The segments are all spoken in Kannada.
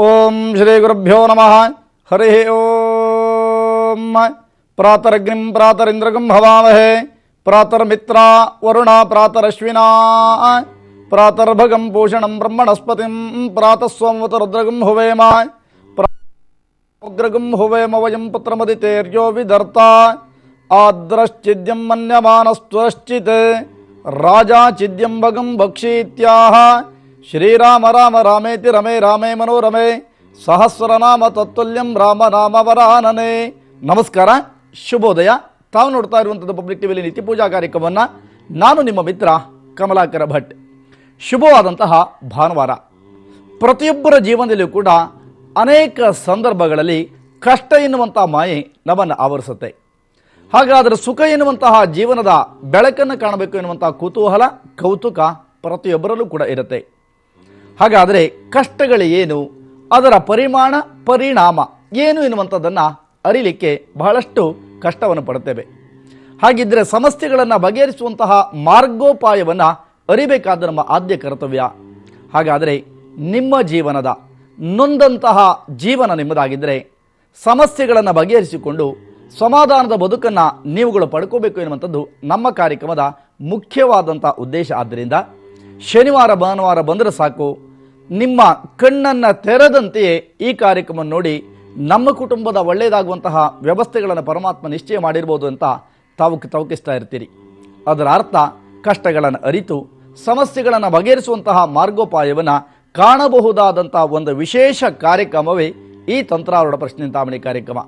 ಓಂ ಶ್ರೀ ಗುರುಭ್ಯೋ ನಮಃ. ಹರಿ ಓಂ. ಪ್ರಾತರಗ್ನಿಂ ಪ್ರಾತರಿಂದ್ರಗಂ ಹವಾಮಹೇ, ಪ್ರಾತರ್ಮಿತ್ರ ವರುಣ ಪ್ರಾತರಶ್ವಿನಾ, ಪ್ರಾತರ್ಭಗಂ ಭೂಷಣಂ ಬ್ರಹ್ಮಣಸ್ಪತಿಂ, ಪ್ರಾತಃ ಸೋಮವತ ರುದ್ರಗಂ ಹುವೇಮ, ಉಗ್ರಗಂ ಹುವೇಮ ವಯಂ ಪುತ್ರಮದಿತೇರ್ಯೋ ವಿಧರ್ತ, ಆದ್ರಶ್ಚಿದ್ಯಂ ಮನ್ಯಮಾನಸ್ತ್ವಶ್ಚಿತ್, ರಾಜಾ ಚಿದ್ಯಂ ಭಗಂ ಭಕ್ಷೀತ್ಯಾಹ. ಶ್ರೀರಾಮ ರಾಮ ರಾಮೇತಿ ರಮೇ ರಾಮೇ ಮನೋರಮೆ, ಸಹಸ್ರನಾಮ ತತ್ತುಲ್ಯಂ ರಾಮ ನಾಮ ವರಾನನೆ. ನಮಸ್ಕಾರ, ಶುಭೋದಯ. ತಾವು ನೋಡ್ತಾ ಇರುವಂಥದ್ದು ಪಬ್ಲಿಕ್ ಟಿವಿಯಲ್ಲಿ ನಿತ್ಯ ಪೂಜಾ ಕಾರ್ಯಕ್ರಮವನ್ನು. ನಾನು ನಿಮ್ಮ ಮಿತ್ರ ಕಮಲಾಕರ ಭಟ್. ಶುಭವಾದಂತಹ ಭಾನುವಾರ. ಪ್ರತಿಯೊಬ್ಬರ ಜೀವನದಲ್ಲಿಯೂ ಕೂಡ ಅನೇಕ ಸಂದರ್ಭಗಳಲ್ಲಿ ಕಷ್ಟ ಎನ್ನುವಂಥ ಮಾಯೆ ನಮ್ಮನ್ನು ಆವರಿಸುತ್ತೆ. ಹಾಗಾದರೆ ಸುಖ ಎನ್ನುವಂತಹ ಜೀವನದ ಬೆಳಕನ್ನು ಕಾಣಬೇಕು ಎನ್ನುವಂಥ ಕುತೂಹಲ, ಕೌತುಕ ಪ್ರತಿಯೊಬ್ಬರಲ್ಲೂ ಕೂಡ ಇರುತ್ತೆ. ಹಾಗಾದರೆ ಕಷ್ಟಗಳು ಏನು, ಅದರ ಪರಿಮಾಣ ಪರಿಣಾಮ ಏನು ಎನ್ನುವಂಥದ್ದನ್ನು ಅರಿಲಿಕ್ಕೆ ಬಹಳಷ್ಟು ಕಷ್ಟವನ್ನು ಪಡುತ್ತೇವೆ. ಹಾಗಿದ್ದರೆ ಸಮಸ್ಯೆಗಳನ್ನು ಬಗೆಹರಿಸುವಂತಹ ಮಾರ್ಗೋಪಾಯವನ್ನು ಅರಿಬೇಕಾದ ನಮ್ಮ ಆದ್ಯ ಕರ್ತವ್ಯ. ಹಾಗಾದರೆ ನಿಮ್ಮ ಜೀವನದ ನೊಂದಂತಹ ಜೀವನ ನಿಮ್ಮದಾಗಿದ್ದರೆ ಸಮಸ್ಯೆಗಳನ್ನು ಬಗೆಹರಿಸಿಕೊಂಡು ಸಮಾಧಾನದ ಬದುಕನ್ನು ನೀವುಗಳು ಪಡ್ಕೋಬೇಕು ಎನ್ನುವಂಥದ್ದು ನಮ್ಮ ಕಾರ್ಯಕ್ರಮದ ಮುಖ್ಯವಾದಂಥ ಉದ್ದೇಶ. ಆದ್ದರಿಂದ ಶನಿವಾರ ಭಾನುವಾರ ಬಂದರೆ ಸಾಕು, ನಿಮ್ಮ ಕಣ್ಣನ್ನು ತೆರೆದಂತೆಯೇ ಈ ಕಾರ್ಯಕ್ರಮ ನೋಡಿ ನಮ್ಮ ಕುಟುಂಬದ ಒಳ್ಳೆಯದಾಗುವಂತಹ ವ್ಯವಸ್ಥೆಗಳನ್ನು ಪರಮಾತ್ಮ ನಿಶ್ಚಯ ಮಾಡಿರ್ಬೋದು ಅಂತ ತವಕಿಸ್ತಾ ಇರ್ತೀರಿ. ಅದರ ಅರ್ಥ ಕಷ್ಟಗಳನ್ನು ಅರಿತು ಸಮಸ್ಯೆಗಳನ್ನು ಬಗೆಹರಿಸುವಂತಹ ಮಾರ್ಗೋಪಾಯವನ್ನು ಕಾಣಬಹುದಾದಂಥ ಒಂದು ವಿಶೇಷ ಕಾರ್ಯಕ್ರಮವೇ ಈ ತಂತ್ರಾರೂಢ ಪ್ರಶ್ನೆಂತಾಮಣಿ ಕಾರ್ಯಕ್ರಮ.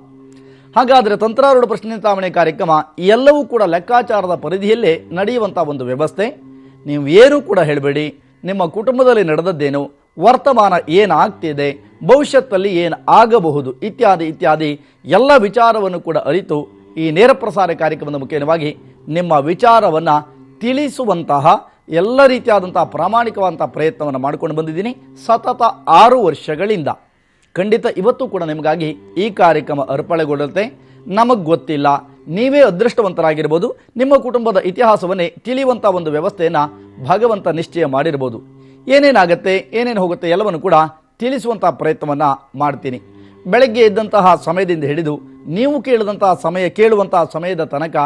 ಹಾಗಾದರೆ ತಂತ್ರಾರೂಢ ಪ್ರಶ್ನೆಂತಾಮಣಿ ಕಾರ್ಯಕ್ರಮ ಎಲ್ಲವೂ ಕೂಡ ಲೆಕ್ಕಾಚಾರದ ಪರಿಧಿಯಲ್ಲೇ ನಡೆಯುವಂಥ ಒಂದು ವ್ಯವಸ್ಥೆ. ನೀವು ಏನೂ ಕೂಡ ಹೇಳಬೇಡಿ, ನಿಮ್ಮ ಕುಟುಂಬದಲ್ಲಿ ನಡೆದದ್ದೇನು, ವರ್ತಮಾನ ಏನಾಗ್ತಿದೆ, ಭವಿಷ್ಯತ್ತಲ್ಲಿ ಏನು ಆಗಬಹುದು ಇತ್ಯಾದಿ ಇತ್ಯಾದಿ ಎಲ್ಲ ವಿಚಾರವನ್ನು ಕೂಡ ಅರಿತು ಈ ನೇರ ಪ್ರಸಾರ ಕಾರ್ಯಕ್ರಮದ ಮುಖ್ಯವಾಗಿ ನಿಮ್ಮ ವಿಚಾರವನ್ನು ತಿಳಿಸುವಂತಹ ಎಲ್ಲ ರೀತಿಯಾದಂತಹ ಪ್ರಾಮಾಣಿಕವಾದಂಥ ಪ್ರಯತ್ನವನ್ನು ಮಾಡಿಕೊಂಡು ಬಂದಿದ್ದೀನಿ ಸತತ 6 ವರ್ಷಗಳಿಂದ. ಖಂಡಿತ ಇವತ್ತು ಕೂಡ ನಿಮಗಾಗಿ ಈ ಕಾರ್ಯಕ್ರಮ ಅರ್ಪಣೆಗೊಳ್ಳುತ್ತೆ. ನಮಗೆ ಗೊತ್ತಿಲ್ಲ, ನೀವೇ ಅದೃಷ್ಟವಂತರಾಗಿರ್ಬೋದು, ನಿಮ್ಮ ಕುಟುಂಬದ ಇತಿಹಾಸವನ್ನೇ ತಿಳಿಯುವಂಥ ಒಂದು ವ್ಯವಸ್ಥೆಯನ್ನು ಭಗವಂತ ನಿಶ್ಚಯ ಮಾಡಿರ್ಬೋದು. ಏನೇನಾಗುತ್ತೆ, ಏನೇನು ಹೋಗುತ್ತೆ ಎಲ್ಲವನ್ನು ಕೂಡ ತಿಳಿಸುವಂಥ ಪ್ರಯತ್ನವನ್ನು ಮಾಡ್ತೀನಿ. ಬೆಳಗ್ಗೆ ಎದ್ದಂತಹ ಸಮಯದಿಂದ ಹಿಡಿದು ನೀವು ಕೇಳುವಂತಹ ಸಮಯದ ತನಕ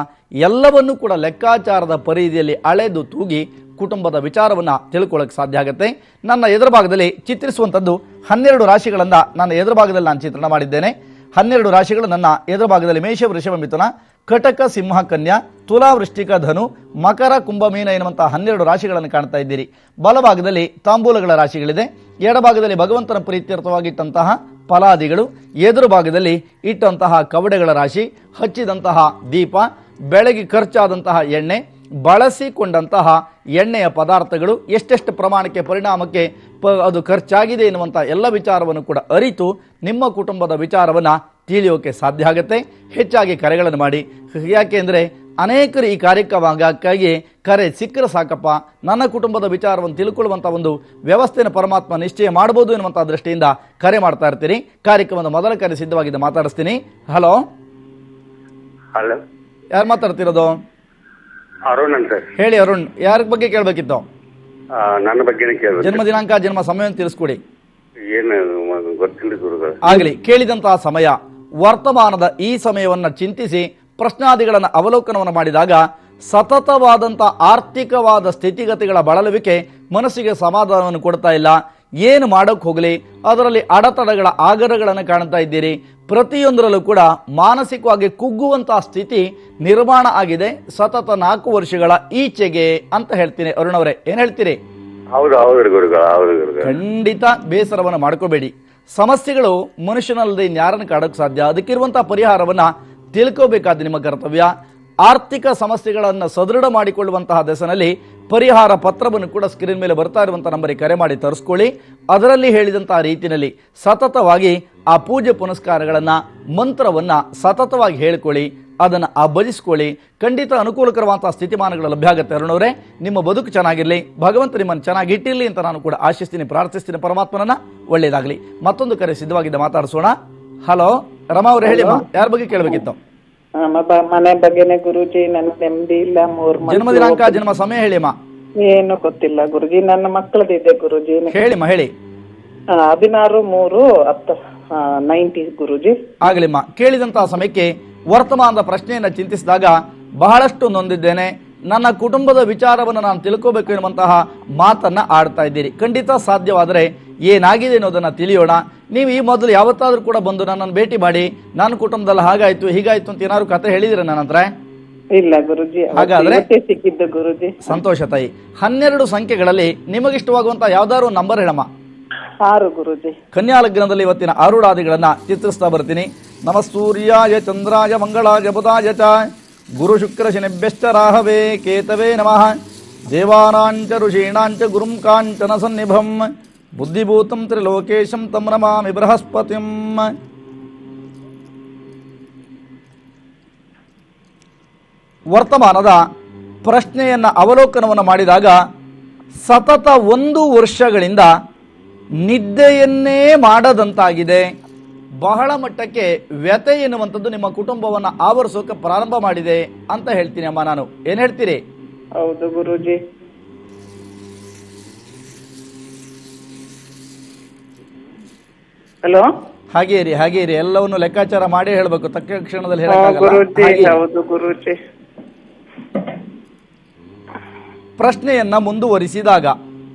ಎಲ್ಲವನ್ನೂ ಕೂಡ ಲೆಕ್ಕಾಚಾರದ ಪರಿಧಿಯಲ್ಲಿ ಅಳೆದು ತೂಗಿ ಕುಟುಂಬದ ವಿಚಾರವನ್ನು ತಿಳ್ಕೊಳ್ಳೋಕೆ ಸಾಧ್ಯ ಆಗುತ್ತೆ. ನನ್ನ ಎದುರು ಭಾಗದಲ್ಲಿ ಚಿತ್ರಿಸುವಂಥದ್ದು 12 ರಾಶಿಗಳನ್ನು ನನ್ನ ಎದುರು ಭಾಗದಲ್ಲಿ ನಾನು ಚಿತ್ರಣ ಮಾಡಿದ್ದೇನೆ. 12 ರಾಶಿಗಳು ನನ್ನ ಎದುರು ಭಾಗದಲ್ಲಿ ಮೇಷ, ವೃಷಭ, ಮಿಥುನ, ಕಟಕ, ಸಿಂಹ, ಕನ್ಯಾ, ತುಲಾ, ವೃಶ್ಚಿಕ, ಧನು, ಮಕರ, ಕುಂಭ, ಮೀನ ಎನ್ನುವಂಥ 12 ರಾಶಿಗಳನ್ನು ಕಾಣ್ತಾ ಇದ್ದೀರಿ. ಬಲಭಾಗದಲ್ಲಿ ತಾಂಬೂಲಗಳ ರಾಶಿಗಳಿದೆ. ಎಡಭಾಗದಲ್ಲಿ ಭಗವಂತನ ಪ್ರೀತ್ಯರ್ಥವಾಗಿಟ್ಟಂತಹ ಫಲಾದಿಗಳು, ಎದುರು ಭಾಗದಲ್ಲಿ ಇಟ್ಟಂತಹ ಕವಡೆಗಳ ರಾಶಿ, ಹಚ್ಚಿದಂತಹ ದೀಪ, ಬೆಳಗ್ಗೆ ಖರ್ಚಾದಂತಹ ಎಣ್ಣೆ, ಬಳಸಿಕೊಂಡಂತಹ ಎಣ್ಣೆಯ ಪದಾರ್ಥಗಳು, ಎಷ್ಟೆಷ್ಟು ಪ್ರಮಾಣಕ್ಕೆ ಪರಿಣಾಮಕ್ಕೆ ಅದು ಖರ್ಚಾಗಿದೆ ಎನ್ನುವಂಥ ಎಲ್ಲ ವಿಚಾರವನ್ನು ಕೂಡ ಅರಿತು ನಿಮ್ಮ ಕುಟುಂಬದ ವಿಚಾರವನ್ನು ತಿಳಿಯೋಕೆ ಸಾಧ್ಯ ಆಗುತ್ತೆ. ಹೆಚ್ಚಾಗಿ ಕರೆಗಳನ್ನು ಮಾಡಿ. ಯಾಕೆಂದರೆ ಅನೇಕರು ಈ ಕಾರ್ಯಕ್ರಮಕ್ಕಾಗಿ ಕರೆ ಸಿಕ್ಕರೆ ಸಾಕಪ್ಪ, ನನ್ನ ಕುಟುಂಬದ ವಿಚಾರವನ್ನು ತಿಳ್ಕೊಳ್ಳುವಂಥ ಒಂದು ವ್ಯವಸ್ಥೆಯನ್ನು ಪರಮಾತ್ಮ ನಿಶ್ಚಯ ಮಾಡ್ಬೋದು ಎನ್ನುವಂಥ ದೃಷ್ಟಿಯಿಂದ ಕರೆ ಮಾಡ್ತಾ ಇರ್ತೀರಿ. ಕಾರ್ಯಕ್ರಮದ ಮೊದಲ ಕರೆ ಸಿದ್ಧವಾಗಿದ್ದು ಮಾತಾಡಿಸ್ತೀನಿ. ಹಲೋ, ಹಲೋ, ಯಾರು ಮಾತಾಡ್ತಿರೋದು? ಅರುಣ್ ಅಂತ. ಹೇಳಿ ಅರುಣ್, ಯಾರ ಬಗ್ಗೆ ಕೇಳಬೇಕಿತ್ತು? ನನ್ನ ಬಗ್ಗೆನೇ ಕೇಳಬೇಕು. ಜನ್ಮ ದಿನಾಂಕ, ಜನ್ಮ ಸಮಯವನ್ನು ತಿಳಿಸ್ಕೊಡಿ. ಏನು ಗೊತ್ತಿಲ್ಲ ಗುರುಗಳು. ಆಗಲಿ, ಕೇಳಿದಂತಹ ಸಮಯ, ವರ್ತಮಾನದ ಈ ಸಮಯವನ್ನು ಚಿಂತಿಸಿ ಪ್ರಶ್ನಾದಿಗಳನ್ನು ಅವಲೋಕನವನ್ನು ಮಾಡಿದಾಗ ಸತತವಾದಂಥ ಆರ್ಥಿಕವಾದ ಸ್ಥಿತಿಗತಿಗಳ ಬಳಲುವಿಕೆ ಮನಸ್ಸಿಗೆ ಸಮಾಧಾನವನ್ನು ಕೊಡ್ತಾ ಇಲ್ಲ. ಏನು ಮಾಡೋಕ್ಕೆ ಹೋಗಲಿ ಅದರಲ್ಲಿ ಅಡೆತಡೆಗಳ ಆಗರಗಳನ್ನು ಕಾಣ್ತಾ ಇದ್ದೀರಿ. ಪ್ರತಿಯೊಂದರಲ್ಲೂ ಕೂಡ ಮಾನಸಿಕವಾಗಿ ಕುಗ್ಗುವಂತಹ ಸ್ಥಿತಿ ನಿರ್ಮಾಣ ಆಗಿದೆ ಸತತ 4 ವರ್ಷಗಳ ಈಚೆಗೆ ಅಂತ ಹೇಳ್ತೀನಿ. ಅರುಣ್ ಅವರೇ, ಏನು ಹೇಳ್ತೀರಿ? ಖಂಡಿತ ಬೇಸರವನ್ನು ಮಾಡ್ಕೋಬೇಡಿ. ಸಮಸ್ಯೆಗಳು ಮನುಷ್ಯನಲ್ಲದೆ ಇನ್ಯಾರನ್ನು ಕಾಡೋಕ್ಕೆ ಸಾಧ್ಯ? ಅದಕ್ಕಿರುವಂತಹ ಪರಿಹಾರವನ್ನು ತಿಳ್ಕೋಬೇಕಾದ ನಿಮ್ಮ ಕರ್ತವ್ಯ. ಆರ್ಥಿಕ ಸಮಸ್ಯೆಗಳನ್ನು ಸದೃಢ ಮಾಡಿಕೊಳ್ಳುವಂತಹ ದೆಸೆನಲ್ಲಿ ಪರಿಹಾರ ಪತ್ರವನ್ನು ಕೂಡ ಸ್ಕ್ರೀನ್ ಮೇಲೆ ಬರ್ತಾ ಇರುವಂಥ ನಂಬರಿಗೆ ಕರೆ ಮಾಡಿ ತರಿಸ್ಕೊಳ್ಳಿ. ಅದರಲ್ಲಿ ಹೇಳಿದಂತಹ ರೀತಿಯಲ್ಲಿ ಸತತವಾಗಿ ಆ ಪೂಜೆ ಪುನಸ್ಕಾರಗಳನ್ನು, ಮಂತ್ರವನ್ನು ಸತತವಾಗಿ ಹೇಳ್ಕೊಳ್ಳಿ, ಅದನ್ನು ಭಜಿಸ್ಕೊಳ್ಳಿ. ಖಂಡಿತ ಅನುಕೂಲಕರವಾದಂಥ ಸ್ಥಿತಿಮಾನಗಳು ಲಭ್ಯ ಆಗುತ್ತೆ. ಅರುಣವರೇ, ನಿಮ್ಮ ಬದುಕು ಚೆನ್ನಾಗಿರಲಿ, ಭಗವಂತ ನಿಮ್ಮನ್ನು ಚೆನ್ನಾಗಿ ಇಟ್ಟಿರಲಿ ಅಂತ ನಾನು ಕೂಡ ಆಶಿಸ್ತೀನಿ, ಪ್ರಾರ್ಥಿಸ್ತೀನಿ ಪರಮಾತ್ಮನನ್ನ. ಒಳ್ಳೆಯದಾಗಲಿ. ಮತ್ತೊಂದು ಕರೆ ಸಿದ್ಧವಾಗಿದ್ದ ಮಾತಾಡಿಸೋಣ. ಹಲೋ, ರಮಾ ಅವ್ರೆ, ಹೇಳಿಮ್ಮ, ಯಾರ ಬಗ್ಗೆ ಕೇಳಬೇಕಿತ್ತು? ಮನೆ ಬಗ್ಗೆನೆ ಗುರುಜಿ. ನನ್ ನೆಮ್ಮದಿ ಇಲ್ಲ. 3 ಜನ್ಮ ದಿನಾಂಕ, ಜನ್ಮ ಸಮಯ ಹೇಳಿಮ್ಮ. ಏನು ಗೊತ್ತಿಲ್ಲ ಗುರುಜಿ. ನನ್ನ ಮಕ್ಕಳದಿದೆ ಗುರುಜಿ. ಹೇಳಿಮ್ಮ, ಹೇಳಿ. 16/3/90 ಗುರುಜಿ. ಆಗಲಿಮ್ಮ. ಕೇಳಿದಂತಹ ಸಮಯಕ್ಕೆ ವರ್ತಮಾನದ ಪ್ರಶ್ನೆಯನ್ನು ಚಿಂತಿಸಿದಾಗ ಬಹಳಷ್ಟು ನೊಂದಿದ್ದೇನೆ, ನನ್ನ ಕುಟುಂಬದ ವಿಚಾರವನ್ನು ನಾನು ತಿಳ್ಕೋಬೇಕು ಎನ್ನುವಂತಹ ಮಾತನ್ನ ಆಡ್ತಾ ಇದ್ದೀರಿ. ಖಂಡಿತ ಸಾಧ್ಯವಾದರೆ ಏನಾಗಿದೆ ಅನ್ನೋದನ್ನ ತಿಳಿಯೋಣ. ನೀವು ಈ ಮೊದಲು ಯಾವತ್ತಾದ್ರೂ ಕೂಡ ಬಂದು ನನ್ನನ್ನು ಭೇಟಿ ಮಾಡಿ ನನ್ನ ಕುಟುಂಬದಲ್ಲಿ ಹಾಗಾಯ್ತು ಹೀಗಾಯ್ತು ಅಂತ ಏನಾದ್ರು ಕತೆ ಹೇಳಿದ್ರೆ ನನ್ನ ಹತ್ರ? ಇಲ್ಲ ಗುರುಜಿ. ಹಾಗಾದ್ರೆ ಸಿಕ್ಕಿದ್ದು ಗುರುಜಿ. ಸಂತೋಷ ತಾಯಿ. 12 ಸಂಖ್ಯೆಗಳಲ್ಲಿ ನಿಮಗಿಷ್ಟವಾಗುವಂತಹ ಯಾವ್ದಾದ್ರು ನಂಬರ್ ಹೇಳಮ್ಮ. 6 ಗುರುಜಿ. ಕನ್ಯಾ ಲಗ್ನದಲ್ಲಿ ಇವತ್ತಿನ ಆರೂಢಾದಿಗಳನ್ನ ಚಿತ್ರಿಸ್ತಾ ಬರ್ತೀನಿ. ನಮ ಸೂರ್ಯಾಯ ಚಂದ್ರಾಯ ಮಂಗಳಾಯ ಬುಧಾಯ ಚ ಗುರು ಶುಕ್ರ ಶನಿಭ್ಯಶ್ಚ ರಾಹವೇ ಕೇತವೇ ನಮಃ. ದೇವಾನಾಂಚ ಋಷೀಣಾಂಚ ಗುರುಂ ಕಾಂಚನ ಸನ್ನಿಭಂ ಬುದ್ಧಿಭೂತಂ ತ್ರಿಲೋಕೇಶಂ ತಂ ನಮಾಮಿ ಬೃಹಸ್ಪತಿಂ. ವರ್ತಮಾನದ ಪ್ರಶ್ನೆಯನ್ನ ಅವಲೋಕನವನ್ನು ಮಾಡಿದಾಗ ಸತತ 1 ವರ್ಷಗಳಿಂದ ನಿದ್ದೆಯನ್ನೇ ಮಾಡದಂತಾಗಿದೆ. ಬಹಳ ಮಟ್ಟಕ್ಕೆ ವ್ಯಥೆ ಎನ್ನುವಂಥದ್ದು ನಿಮ್ಮ ಕುಟುಂಬವನ್ನು ಆವರಿಸೋಕೆ ಪ್ರಾರಂಭ ಮಾಡಿದೆ ಅಂತ ಹೇಳ್ತೀನಿ ಅಮ್ಮ ನಾನು. ಏನ್ ಹೇಳ್ತೀರಿ? ಹೌದು ಗುರುಜಿ. ಹಲೋ. ಹಾಗೇ ಇರಿ ಎಲ್ಲವನ್ನು ಲೆಕ್ಕಾಚಾರ ಮಾಡಿ ಹೇಳ್ಬೇಕು, ತಕ್ಕ ಕ್ಷಣದಲ್ಲಿ ಗುರುಜಿ. ಹೇಳಕ್ಕಾಗಲ್ಲ. ಹೌದು ಗುರುಜಿ. ಪ್ರಶ್ನೆಯನ್ನ ಮುಂದುವರಿಸಿದಾಗ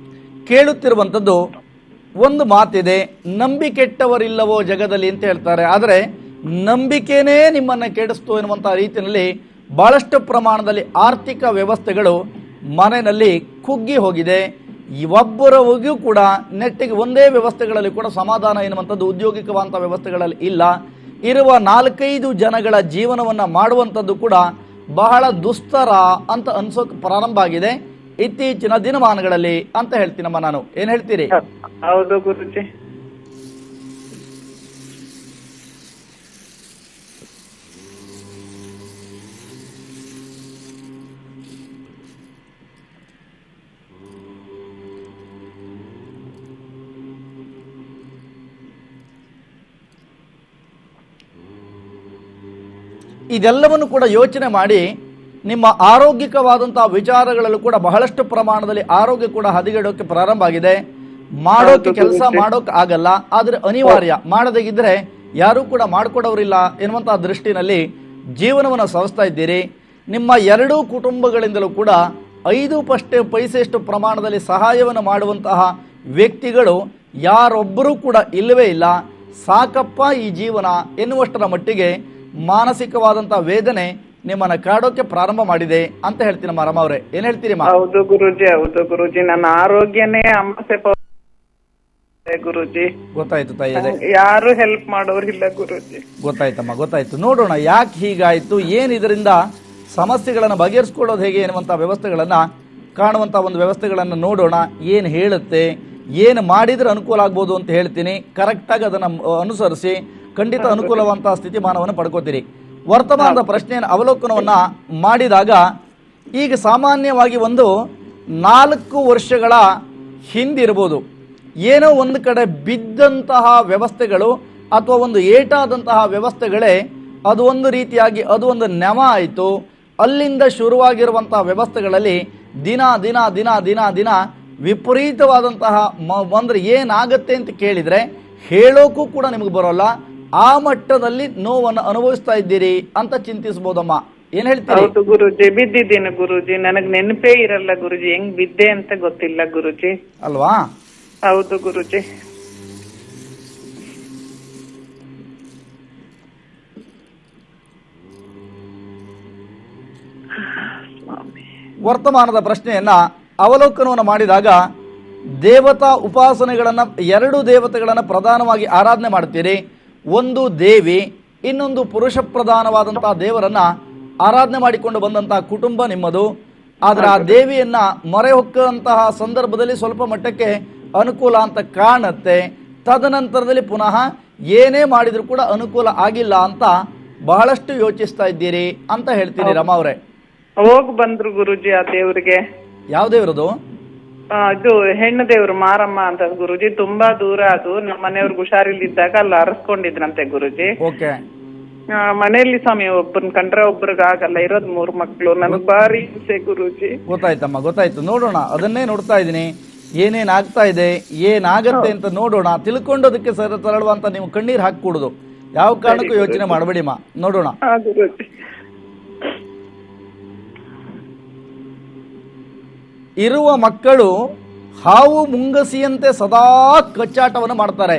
ಕೇಳುತ್ತಿರುವಂಥದ್ದು ಒಂದು ಮಾತಿದೆ, ನಂಬಿಕೆಟ್ಟವರಿಲ್ಲವೋ ಜಗದಲ್ಲಿ ಅಂತ ಹೇಳ್ತಾರೆ. ಆದರೆ ನಂಬಿಕೆನೇ ನಿಮ್ಮನ್ನು ಕೆಡಿಸ್ತು ಎನ್ನುವಂಥ ರೀತಿಯಲ್ಲಿ ಬಹಳಷ್ಟು ಪ್ರಮಾಣದಲ್ಲಿ ಆರ್ಥಿಕ ವ್ಯವಸ್ಥೆಗಳು ಮನೆಯಲ್ಲಿ ಕುಗ್ಗಿ ಹೋಗಿದೆ. ಒಬ್ಬರಿಗೂ ಕೂಡ ನೆಟ್ಟಿಗೆ ಒಂದೇ ವ್ಯವಸ್ಥೆಗಳಲ್ಲಿ ಕೂಡ ಸಮಾಧಾನ ಎನ್ನುವಂಥದ್ದು ಉದ್ಯೋಗಿಕವಾದಂಥ ವ್ಯವಸ್ಥೆಗಳಲ್ಲಿ ಇಲ್ಲ. ಇರುವ 4-5 ಜನಗಳ ಜೀವನವನ್ನು ಮಾಡುವಂಥದ್ದು ಕೂಡ ಬಹಳ ದುಸ್ತರ ಅಂತ ಅನ್ಸೋಕೆ ಪ್ರಾರಂಭ ಆಗಿದೆ ಇತ್ತೀಚಿನ ದಿನಮಾನಗಳಲ್ಲಿ ಅಂತ ಹೇಳ್ತೀನಮ್ಮ ನಾನು. ಏನ್ ಹೇಳ್ತೀರಿ? ಹೌದು ಗುರುಜಿ. ಇದೆಲ್ಲವನ್ನು ಕೂಡ ಯೋಚನೆ ಮಾಡಿ ನಿಮ್ಮ ಆರೋಗ್ಯಕವಾದಂತಹ ವಿಚಾರಗಳಲ್ಲೂ ಕೂಡ ಬಹಳಷ್ಟು ಪ್ರಮಾಣದಲ್ಲಿ ಆರೋಗ್ಯ ಕೂಡ ಹದಗೆಡೋಕೆ ಪ್ರಾರಂಭ ಆಗಿದೆ. ಮಾಡೋಕೆ ಕೆಲಸ ಮಾಡೋಕೆ ಆಗಲ್ಲ, ಆದ್ರೆ ಅನಿವಾರ್ಯ. ಮಾಡದಿದ್ರೆ ಯಾರೂ ಕೂಡ ಮಾಡ್ಕೊಡೋರಿಲ್ಲ ಎನ್ನುವಂತಹ ದೃಷ್ಟಿನಲ್ಲಿ ಜೀವನವನ್ನು ಸವಿಸ್ತಾ ಇದ್ದೀರಿ. ನಿಮ್ಮ 2 ಕುಟುಂಬಗಳಿಂದಲೂ ಕೂಡ 5 ಪೈಸೆಯಷ್ಟು ಪ್ರಮಾಣದಲ್ಲಿ ಸಹಾಯವನ್ನು ಮಾಡುವಂತಹ ವ್ಯಕ್ತಿಗಳು ಯಾರೊಬ್ಬರೂ ಕೂಡ ಇಲ್ಲವೇ ಇಲ್ಲ. ಸಾಕಪ್ಪ ಈ ಜೀವನ ಎನ್ನುವಷ್ಟರ ಮಟ್ಟಿಗೆ ಮಾನಸಿಕವಾದಂತಹ ವೇದನೆ ನಿಮ್ಮನ್ನ ಕಾಡೋಕೆ ಪ್ರಾರಂಭ ಮಾಡಿದೆ ಅಂತ ಹೇಳ್ತೀನಮ್ಮ. ರಮ ಅವರೇ, ಏನ್ ಹೇಳ್ತೀರಿ? ಹೌದು ಗುರುಜಿ. ಹೌದು ಗುರುಜಿ. ನನ್ನ ಆರೋಗ್ಯನೇ ಅಮ್ಮಸೆ ಗುರುಜಿ. ಗೊತ್ತಾಯ್ತು ತಾಯಿ, ಯಾರು ಹೆಲ್ಪ್ ಮಾಡೋರಿಲ್ಲ ಗುರುಜಿ. ಗೊತ್ತಾಯ್ತಮ್ಮ, ಗೊತ್ತಾಯ್ತು. ನೋಡೋಣ ಯಾಕೆ ಹೀಗಾಯ್ತು, ಏನ್ ಇದರಿಂದ ಸಮಸ್ಯೆಗಳನ್ನು ಬಗೆಹರಿಸ್ಕೊಳ್ಳೋದು ಹೇಗೆ ಎನ್ನುವಂತ ವ್ಯವಸ್ಥೆಗಳನ್ನ ಕಾಣುವಂತ ಒಂದು ವ್ಯವಸ್ಥೆಗಳನ್ನ ನೋಡೋಣ. ಏನ್ ಹೇಳುತ್ತೆ, ಏನು ಮಾಡಿದ್ರೆ ಅನುಕೂಲ ಆಗ್ಬೋದು ಅಂತ ಹೇಳ್ತೀನಿ. ಕರೆಕ್ಟಾಗಿ ಅದನ್ನ ಅನುಸರಿಸಿ ಖಂಡಿತ ಅನುಕೂಲವಂತಹ ಸ್ಥಿತಿಮಾನವನ್ನು ಪಡ್ಕೋತೀರಿ. ವರ್ತಮಾನದ ಪ್ರಶ್ನೆಯನ್ನು ಅವಲೋಕನವನ್ನ ಮಾಡಿದಾಗ ಈಗ ಸಾಮಾನ್ಯವಾಗಿ ಒಂದು 4 ವರ್ಷಗಳ ಹಿಂದಿರ್ಬೋದು ಏನೋ ಒಂದು ಕಡೆ ಬಿದ್ದಂತಹ ವ್ಯವಸ್ಥೆಗಳು ಅಥವಾ ಒಂದು ಏಟಾದಂತಹ ವ್ಯವಸ್ಥೆಗಳೇ ಅದು ಒಂದು ರೀತಿಯಾಗಿ ಅದು ಒಂದು ನೆವ ಆಯಿತು. ಅಲ್ಲಿಂದ ಶುರುವಾಗಿರುವಂತಹ ವ್ಯವಸ್ಥೆಗಳಲ್ಲಿ ದಿನ ದಿನ ದಿನ ದಿನ ದಿನ ವಿಪರೀತವಾದಂತಹ ಅಂದ್ರೆ ಏನಾಗತ್ತೆ ಅಂತ ಕೇಳಿದ್ರೆ ಹೇಳೋಕ್ಕೂ ಕೂಡ ನಿಮಗೆ ಬರೋಲ್ಲ. ಆ ಮಟ್ಟದಲ್ಲಿ ನೋವನ್ನು ಅನುಭವಿಸ್ತಾ ಇದ್ದೀರಿ ಅಂತ ಚಿಂತಿಸಬಹುದಮ್ಮ. ಏನ್ ಹೇಳ್ತೀರಿ? ಹೌದು ಗುರುಜಿ, ಬಿದ್ದಿದ್ದೇನೆ ಗುರುಜಿ. ನನಗ್ ನೆನಪೇ ಇರಲ್ಲ ಗುರುಜಿ, ಹೆಂಗ್ ಬಿದ್ದೆ ಅಂತ ಗೊತ್ತಿಲ್ಲ ಗುರುಜಿ. ಅಲ್ವಾ? ಹೌದು ಗುರುಜಿ. ವರ್ತಮಾನದ ಪ್ರಶ್ನೆಯನ್ನ ಅವಲೋಕನವನ್ನು ಮಾಡಿದಾಗ ದೇವತಾ ಉಪಾಸನೆಗಳನ್ನ 2 ದೇವತೆಗಳನ್ನ ಪ್ರಧಾನವಾಗಿ ಆರಾಧನೆ ಮಾಡ್ತೀರಿ. ಒಂದು ದೇವಿ, ಇನ್ನೊಂದು ಪುರುಷ ಪ್ರಧಾನವಾದಂತಹ ದೇವರನ್ನ ಆರಾಧನೆ ಮಾಡಿಕೊಂಡು ಬಂದಂತಹ ಕುಟುಂಬ ನಿಮ್ಮದು. ಆದ್ರೆ ಆ ದೇವಿಯನ್ನ ಮೊರೆ ಹೊಕ್ಕಂತಹ ಸಂದರ್ಭದಲ್ಲಿ ಸ್ವಲ್ಪ ಮಟ್ಟಕ್ಕೆ ಅನುಕೂಲ ಅಂತ ಕಾಣುತ್ತೆ. ತದನಂತರದಲ್ಲಿ ಪುನಃ ಏನೇ ಮಾಡಿದ್ರು ಕೂಡ ಅನುಕೂಲ ಆಗಿಲ್ಲ ಅಂತ ಬಹಳಷ್ಟು ಯೋಚಿಸ್ತಾ ಇದ್ದೀರಿ ಅಂತ ಹೇಳ್ತೀನಿ. ರಮಾ ಅವರೇ, ಹೋಗ್ ಬಂದ್ರು ಗುರುಜಿ ಆ ದೇವ್ರಿಗೆ. ಯಾವ ದೇವ್ರದು? ಇದು ಹೆಣ್ಣು ದೇವ್ರು ಮಾರಮ್ಮ ಅಂತ ಗುರುಜಿ. ತುಂಬಾ ದೂರ ಅದು. ನಮ್ಮ ಮನೆಯವ್ರಿಗೆ ಹುಷಾರಿಲ್ಲಿದ್ದಾಗ ಅಲ್ಲಿ ಅರಸ್ಕೊಂಡಿದ್ರಂತೆ ಗುರುಜಿ. ಓಕೆ. ಮನೆಯಲ್ಲಿ ಸ್ವಾಮಿ ಒಬ್ಬರನ್ನ ಕಂಡ್ರೆ ಒಬ್ರಿಗೆ ಆಗಲ್ಲ. ಇರೋದ್ 3 ಮಕ್ಳು. ನನಗ್ ಭಾರಿ ಹಿಂಸೆ ಗುರುಜಿ. ಗೊತ್ತಾಯ್ತಮ್ಮ, ಗೊತ್ತಾಯ್ತು. ನೋಡೋಣ, ಅದನ್ನೇ ನೋಡ್ತಾ ಇದ್ದೀನಿ. ಏನೇನಾಗ್ತಾ ಇದೆ, ಏನಾಗತ್ತೆ ಅಂತ ನೋಡೋಣ. ತಿಳ್ಕೊಂಡೋದಕ್ಕೆ ಸರಳವಂತ ನೀವು ಕಣ್ಣೀರು ಹಾಕೂಡುದು. ಯಾವ ಕಾರಣಕ್ಕೂ ಯೋಚನೆ ಮಾಡಬೇಡಿ ಮಾ, ನೋಡೋಣ. ಹಾ ಗುರೂಜಿ. ಇರುವ ಮಕ್ಕಳು ಹಾವು ಮುಂಗಸಿಯಂತೆ ಸದಾ ಕಚ್ಚಾಟವನ್ನು ಮಾಡ್ತಾರೆ.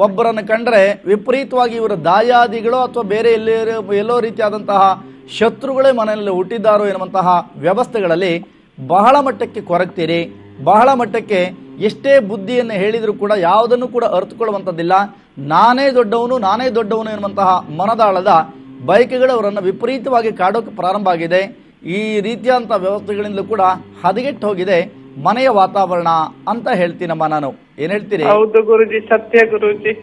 ಒಬ್ಬರನ್ನು ಕಂಡ್ರೆ ವಿಪರೀತವಾಗಿ ಇವರ ದಾಯಾದಿಗಳು ಅಥವಾ ಬೇರೆ ಎಲ್ಲೋ ರೀತಿಯಾದಂತಹ ಶತ್ರುಗಳೇ ಮನೆಯಲ್ಲಿ ಹುಟ್ಟಿದ್ದಾರೋ ಎನ್ನುವಂತಹ ವ್ಯವಸ್ಥೆಗಳಲ್ಲಿ ಬಹಳ ಮಟ್ಟಕ್ಕೆ ಕೊರಗ್ತೀರಿ. ಬಹಳ ಮಟ್ಟಕ್ಕೆ ಎಷ್ಟೇ ಬುದ್ಧಿಯನ್ನು ಹೇಳಿದರೂ ಕೂಡ ಯಾವುದನ್ನು ಕೂಡ ಅರ್ಥಕೊಳ್ಳುವಂಥದ್ದಿಲ್ಲ. ನಾನೇ ದೊಡ್ಡವನು ಎನ್ನುವಂತಹ ಮನದಾಳದ ಬಯಕೆಗಳು ಅವರನ್ನು ವಿಪರೀತವಾಗಿ ಕಾಡೋಕೆ ಪ್ರಾರಂಭ ಆಗಿದೆ. ಈ ರೀತಿಯಾದಂಥ ವ್ಯವಸ್ಥೆಗಳಿಂದಲೂ ಕೂಡ ಹದಗೆಟ್ಟು ಹೋಗಿದೆ ಮನೆಯ ವಾತಾವರಣ ಅಂತ ಹೇಳ್ತೀನಮ್ಮ ನಾನು. ಏನ್ ಹೇಳ್ತೀರಿ? ಹೌದು ಗುರುಜಿ, ಸತ್ಯ ಗುರುಜಿ.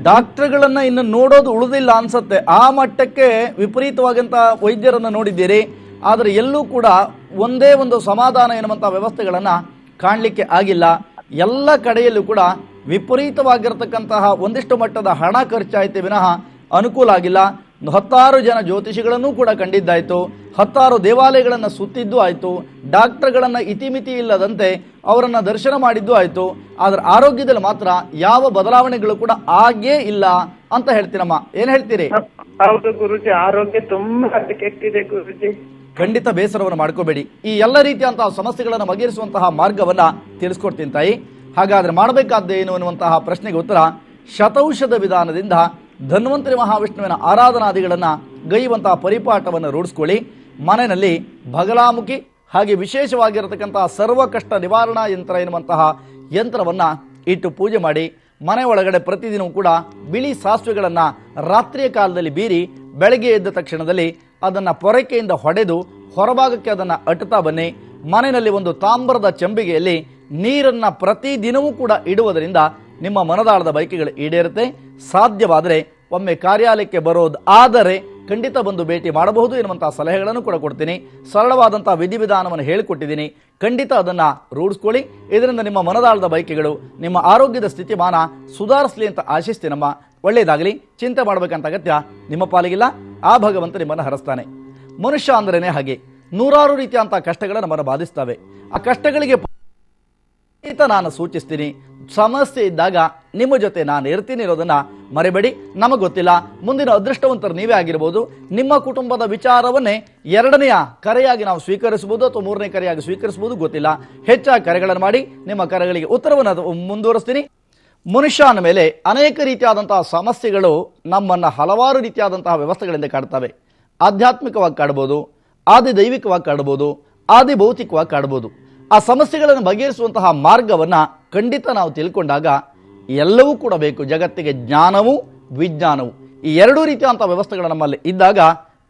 ಡಾಕ್ಟರ್ಗಳನ್ನ ಇನ್ನು ನೋಡೋದು ಉಳಿದಿಲ್ಲ ಅನ್ಸತ್ತೆ. ಆ ಮಟ್ಟಕ್ಕೆ ವಿಪರೀತವಾದಂಥ ವೈದ್ಯರನ್ನು ನೋಡಿದ್ದೀರಿ. ಆದರೆ ಎಲ್ಲೂ ಕೂಡ ಒಂದೇ ಒಂದು ಸಮಾಧಾನ ಎನ್ನುವಂಥ ವ್ಯವಸ್ಥೆಗಳನ್ನು ಕಾಣಲಿಕ್ಕೆ ಆಗಿಲ್ಲ. ಎಲ್ಲ ಕಡೆಯಲ್ಲೂ ಕೂಡ ವಿಪರೀತವಾಗಿರತಕ್ಕಂತಹ ಒಂದಿಷ್ಟು ಮಟ್ಟದ ಹಣ ಖರ್ಚಾಯಿತು ವಿನಃ ಅನುಕೂಲ ಆಗಿಲ್ಲ. 10 ಜನ ಜ್ಯೋತಿಷಿಗಳನ್ನು ಕೂಡ ಕಂಡಿದ್ದಾಯಿತು, 10 ದೇವಾಲಯಗಳನ್ನು ಸುತ್ತಿದ್ದು ಆಯಿತು, ಡಾಕ್ಟರ್ಗಳನ್ನು ಇತಿಮಿತಿ ಇಲ್ಲದಂತೆ ಅವರನ್ನು ದರ್ಶನ ಮಾಡಿದ್ದು ಆಯಿತು. ಆದರೆ ಆರೋಗ್ಯದಲ್ಲಿ ಮಾತ್ರ ಯಾವ ಬದಲಾವಣೆಗಳು ಕೂಡ ಆಗೇ ಇಲ್ಲ ಅಂತ ಹೇಳ್ತೀನಮ್ಮ. ಏನ್ ಹೇಳ್ತೀರಿ? ಹೌದು ಗುರುಜಿ, ಆರೋಗ್ಯ ತುಂಬಾ ಕೆಟ್ಟಿದೆ ಗುರುಜಿ. ಖಂಡಿತ ಬೇಸರವನ್ನು ಮಾಡ್ಕೋಬೇಡಿ. ಈ ಎಲ್ಲ ರೀತಿಯಂತಹ ಸಮಸ್ಯೆಗಳನ್ನು ಬಗೆಹರಿಸುವಂತಹ ಮಾರ್ಗವನ್ನ ತಿಳಿಸ್ಕೊಡ್ತೀನಿ ತಾಯಿ. ಹಾಗಾದ್ರೆ ಮಾಡಬೇಕಾದ್ದೇನು ಅನ್ನುವಂತಹ ಪ್ರಶ್ನೆಗೆ ಉತ್ತರ, ಶತೌಷಧ ವಿಧಾನದಿಂದ ಧನ್ವಂತರಿ ಮಹಾವಿಷ್ಣುವಿನ ಆರಾಧನಾದಿಗಳನ್ನು ಗೈಯುವಂತಹ ಪರಿಪಾಠವನ್ನು ರೂಢಿಸ್ಕೊಳ್ಳಿ. ಮನೆಯಲ್ಲಿ ಬಗಲಾಮುಖಿ ಹಾಗೆ ವಿಶೇಷವಾಗಿರತಕ್ಕಂತಹ ಸರ್ವ ಕಷ್ಟ ನಿವಾರಣಾ ಯಂತ್ರ ಎನ್ನುವಂತಹ ಯಂತ್ರವನ್ನ ಇಟ್ಟು ಪೂಜೆ ಮಾಡಿ. ಮನೆ ಒಳಗಡೆ ಪ್ರತಿದಿನವೂ ಕೂಡ ಬಿಳಿ ಸಾಸಿವೆಗಳನ್ನು ರಾತ್ರಿಯ ಕಾಲದಲ್ಲಿ ಬೀರಿ ಬೆಳಗ್ಗೆ ಎದ್ದ ತಕ್ಷಣದಲ್ಲಿ ಅದನ್ನು ಪೊರಕೆಯಿಂದ ಹೊಡೆದು ಹೊರಭಾಗಕ್ಕೆ ಅದನ್ನು ಅಟ್ಟುತ್ತಾ ಬನ್ನಿ. ಮನೆಯಲ್ಲಿ ಒಂದು ತಾಮ್ರದ ಚೆಂಬಿಗೆಯಲ್ಲಿ ನೀರನ್ನು ಪ್ರತಿದಿನವೂ ಕೂಡ ಇಡುವುದರಿಂದ ನಿಮ್ಮ ಮನದಾಳದ ಬಯಕೆಗಳು ಈಡೇರುತ್ತೆ. ಸಾಧ್ಯವಾದರೆ ಒಮ್ಮೆ ಕಾರ್ಯಾಲಯಕ್ಕೆ ಬರೋದು ಆದರೆ ಖಂಡಿತ ಬಂದು ಭೇಟಿ ಮಾಡಬಹುದು ಎನ್ನುವಂತಹ ಸಲಹೆಗಳನ್ನು ಕೂಡ ಕೊಡ್ತೀನಿ. ಸರಳವಾದಂತಹ ವಿಧಿವಿಧಾನವನ್ನು ಹೇಳಿಕೊಟ್ಟಿದ್ದೀನಿ. ಖಂಡಿತ ಅದನ್ನು ರೂಢಿಸ್ಕೊಳ್ಳಿ. ಇದರಿಂದ ನಿಮ್ಮ ಮನದಾಳದ ಬಯಕೆಗಳು, ನಿಮ್ಮ ಆರೋಗ್ಯದ ಸ್ಥಿತಿಮಾನ ಸುಧಾರಿಸಲಿ ಅಂತ ಆಶಿಸ್ತೀನಮ್ಮ. ಒಳ್ಳೆಯದಾಗಲಿ. ಚಿಂತೆ ಮಾಡಬೇಕಂತ ಅಗತ್ಯ ನಿಮ್ಮ ಪಾಲಿಗಿಲ್ಲ. ಆ ಭಗವಂತ ನಿಮ್ಮನ್ನು ಹರಿಸ್ತಾನೆ. ಮನುಷ್ಯ ಅಂದ್ರೇನೆ ಹಾಗೆ, ನೂರಾರು ರೀತಿಯಂತಹ ಕಷ್ಟಗಳು ನಮ್ಮನ್ನು ಬಾಧಿಸ್ತವೆ. ಆ ಕಷ್ಟಗಳಿಗೆ ನಾನು ಸೂಚಿಸ್ತೀನಿ. ಸಮಸ್ಯೆ ಇದ್ದಾಗ ನಿಮ್ಮ ಜೊತೆ ನಾನು ಇರ್ತೀನಿ ಇರೋದನ್ನ ಮರೆಬೇಡಿ. ನಮಗೆ ಗೊತ್ತಿಲ್ಲ, ಮುಂದಿನ ಅದೃಷ್ಟವಂತರು ನೀವೇ ಆಗಿರ್ಬೋದು. ನಿಮ್ಮ ಕುಟುಂಬದ ವಿಚಾರವನ್ನೇ 2ನೆಯ ಕರೆಯಾಗಿ ನಾವು ಸ್ವೀಕರಿಸಬಹುದು ಅಥವಾ 3ನೇ ಕರೆಯಾಗಿ ಸ್ವೀಕರಿಸಬಹುದು, ಗೊತ್ತಿಲ್ಲ. ಹೆಚ್ಚಾಗಿ ಕರೆಗಳನ್ನು ಮಾಡಿ ನಿಮ್ಮ ಕರೆಗಳಿಗೆ ಉತ್ತರವನ್ನು ಮುಂದುವರಿಸ್ತೀನಿ. ಮನುಷ್ಯನ ಮೇಲೆ ಅನೇಕ ರೀತಿಯಾದಂತಹ ಸಮಸ್ಯೆಗಳು ನಮ್ಮನ್ನು ಹಲವಾರು ರೀತಿಯಾದಂತಹ ವ್ಯವಸ್ಥೆಗಳಿಂದ ಕಾಡ್ತವೆ. ಆಧ್ಯಾತ್ಮಿಕವಾಗಿ ಕಾಡ್ಬೋದು, ಆದಿ ದೈವಿಕವಾಗಿ ಕಾಡ್ಬೋದು, ಆದಿ ಭೌತಿಕವಾಗಿ ಕಾಡ್ಬೋದು. ಆ ಸಮಸ್ಯೆಗಳನ್ನು ಬಗೆಹರಿಸುವಂತಹ ಮಾರ್ಗವನ್ನು ಖಂಡಿತ ನಾವು ತಿಳ್ಕೊಂಡಾಗ ಎಲ್ಲವೂ ಕೂಡ ಬೇಕು. ಜಗತ್ತಿಗೆ ಜ್ಞಾನವೂ ವಿಜ್ಞಾನವು ಈ 2 ರೀತಿಯಂತಹ ವ್ಯವಸ್ಥೆಗಳು ನಮ್ಮಲ್ಲಿ ಇದ್ದಾಗ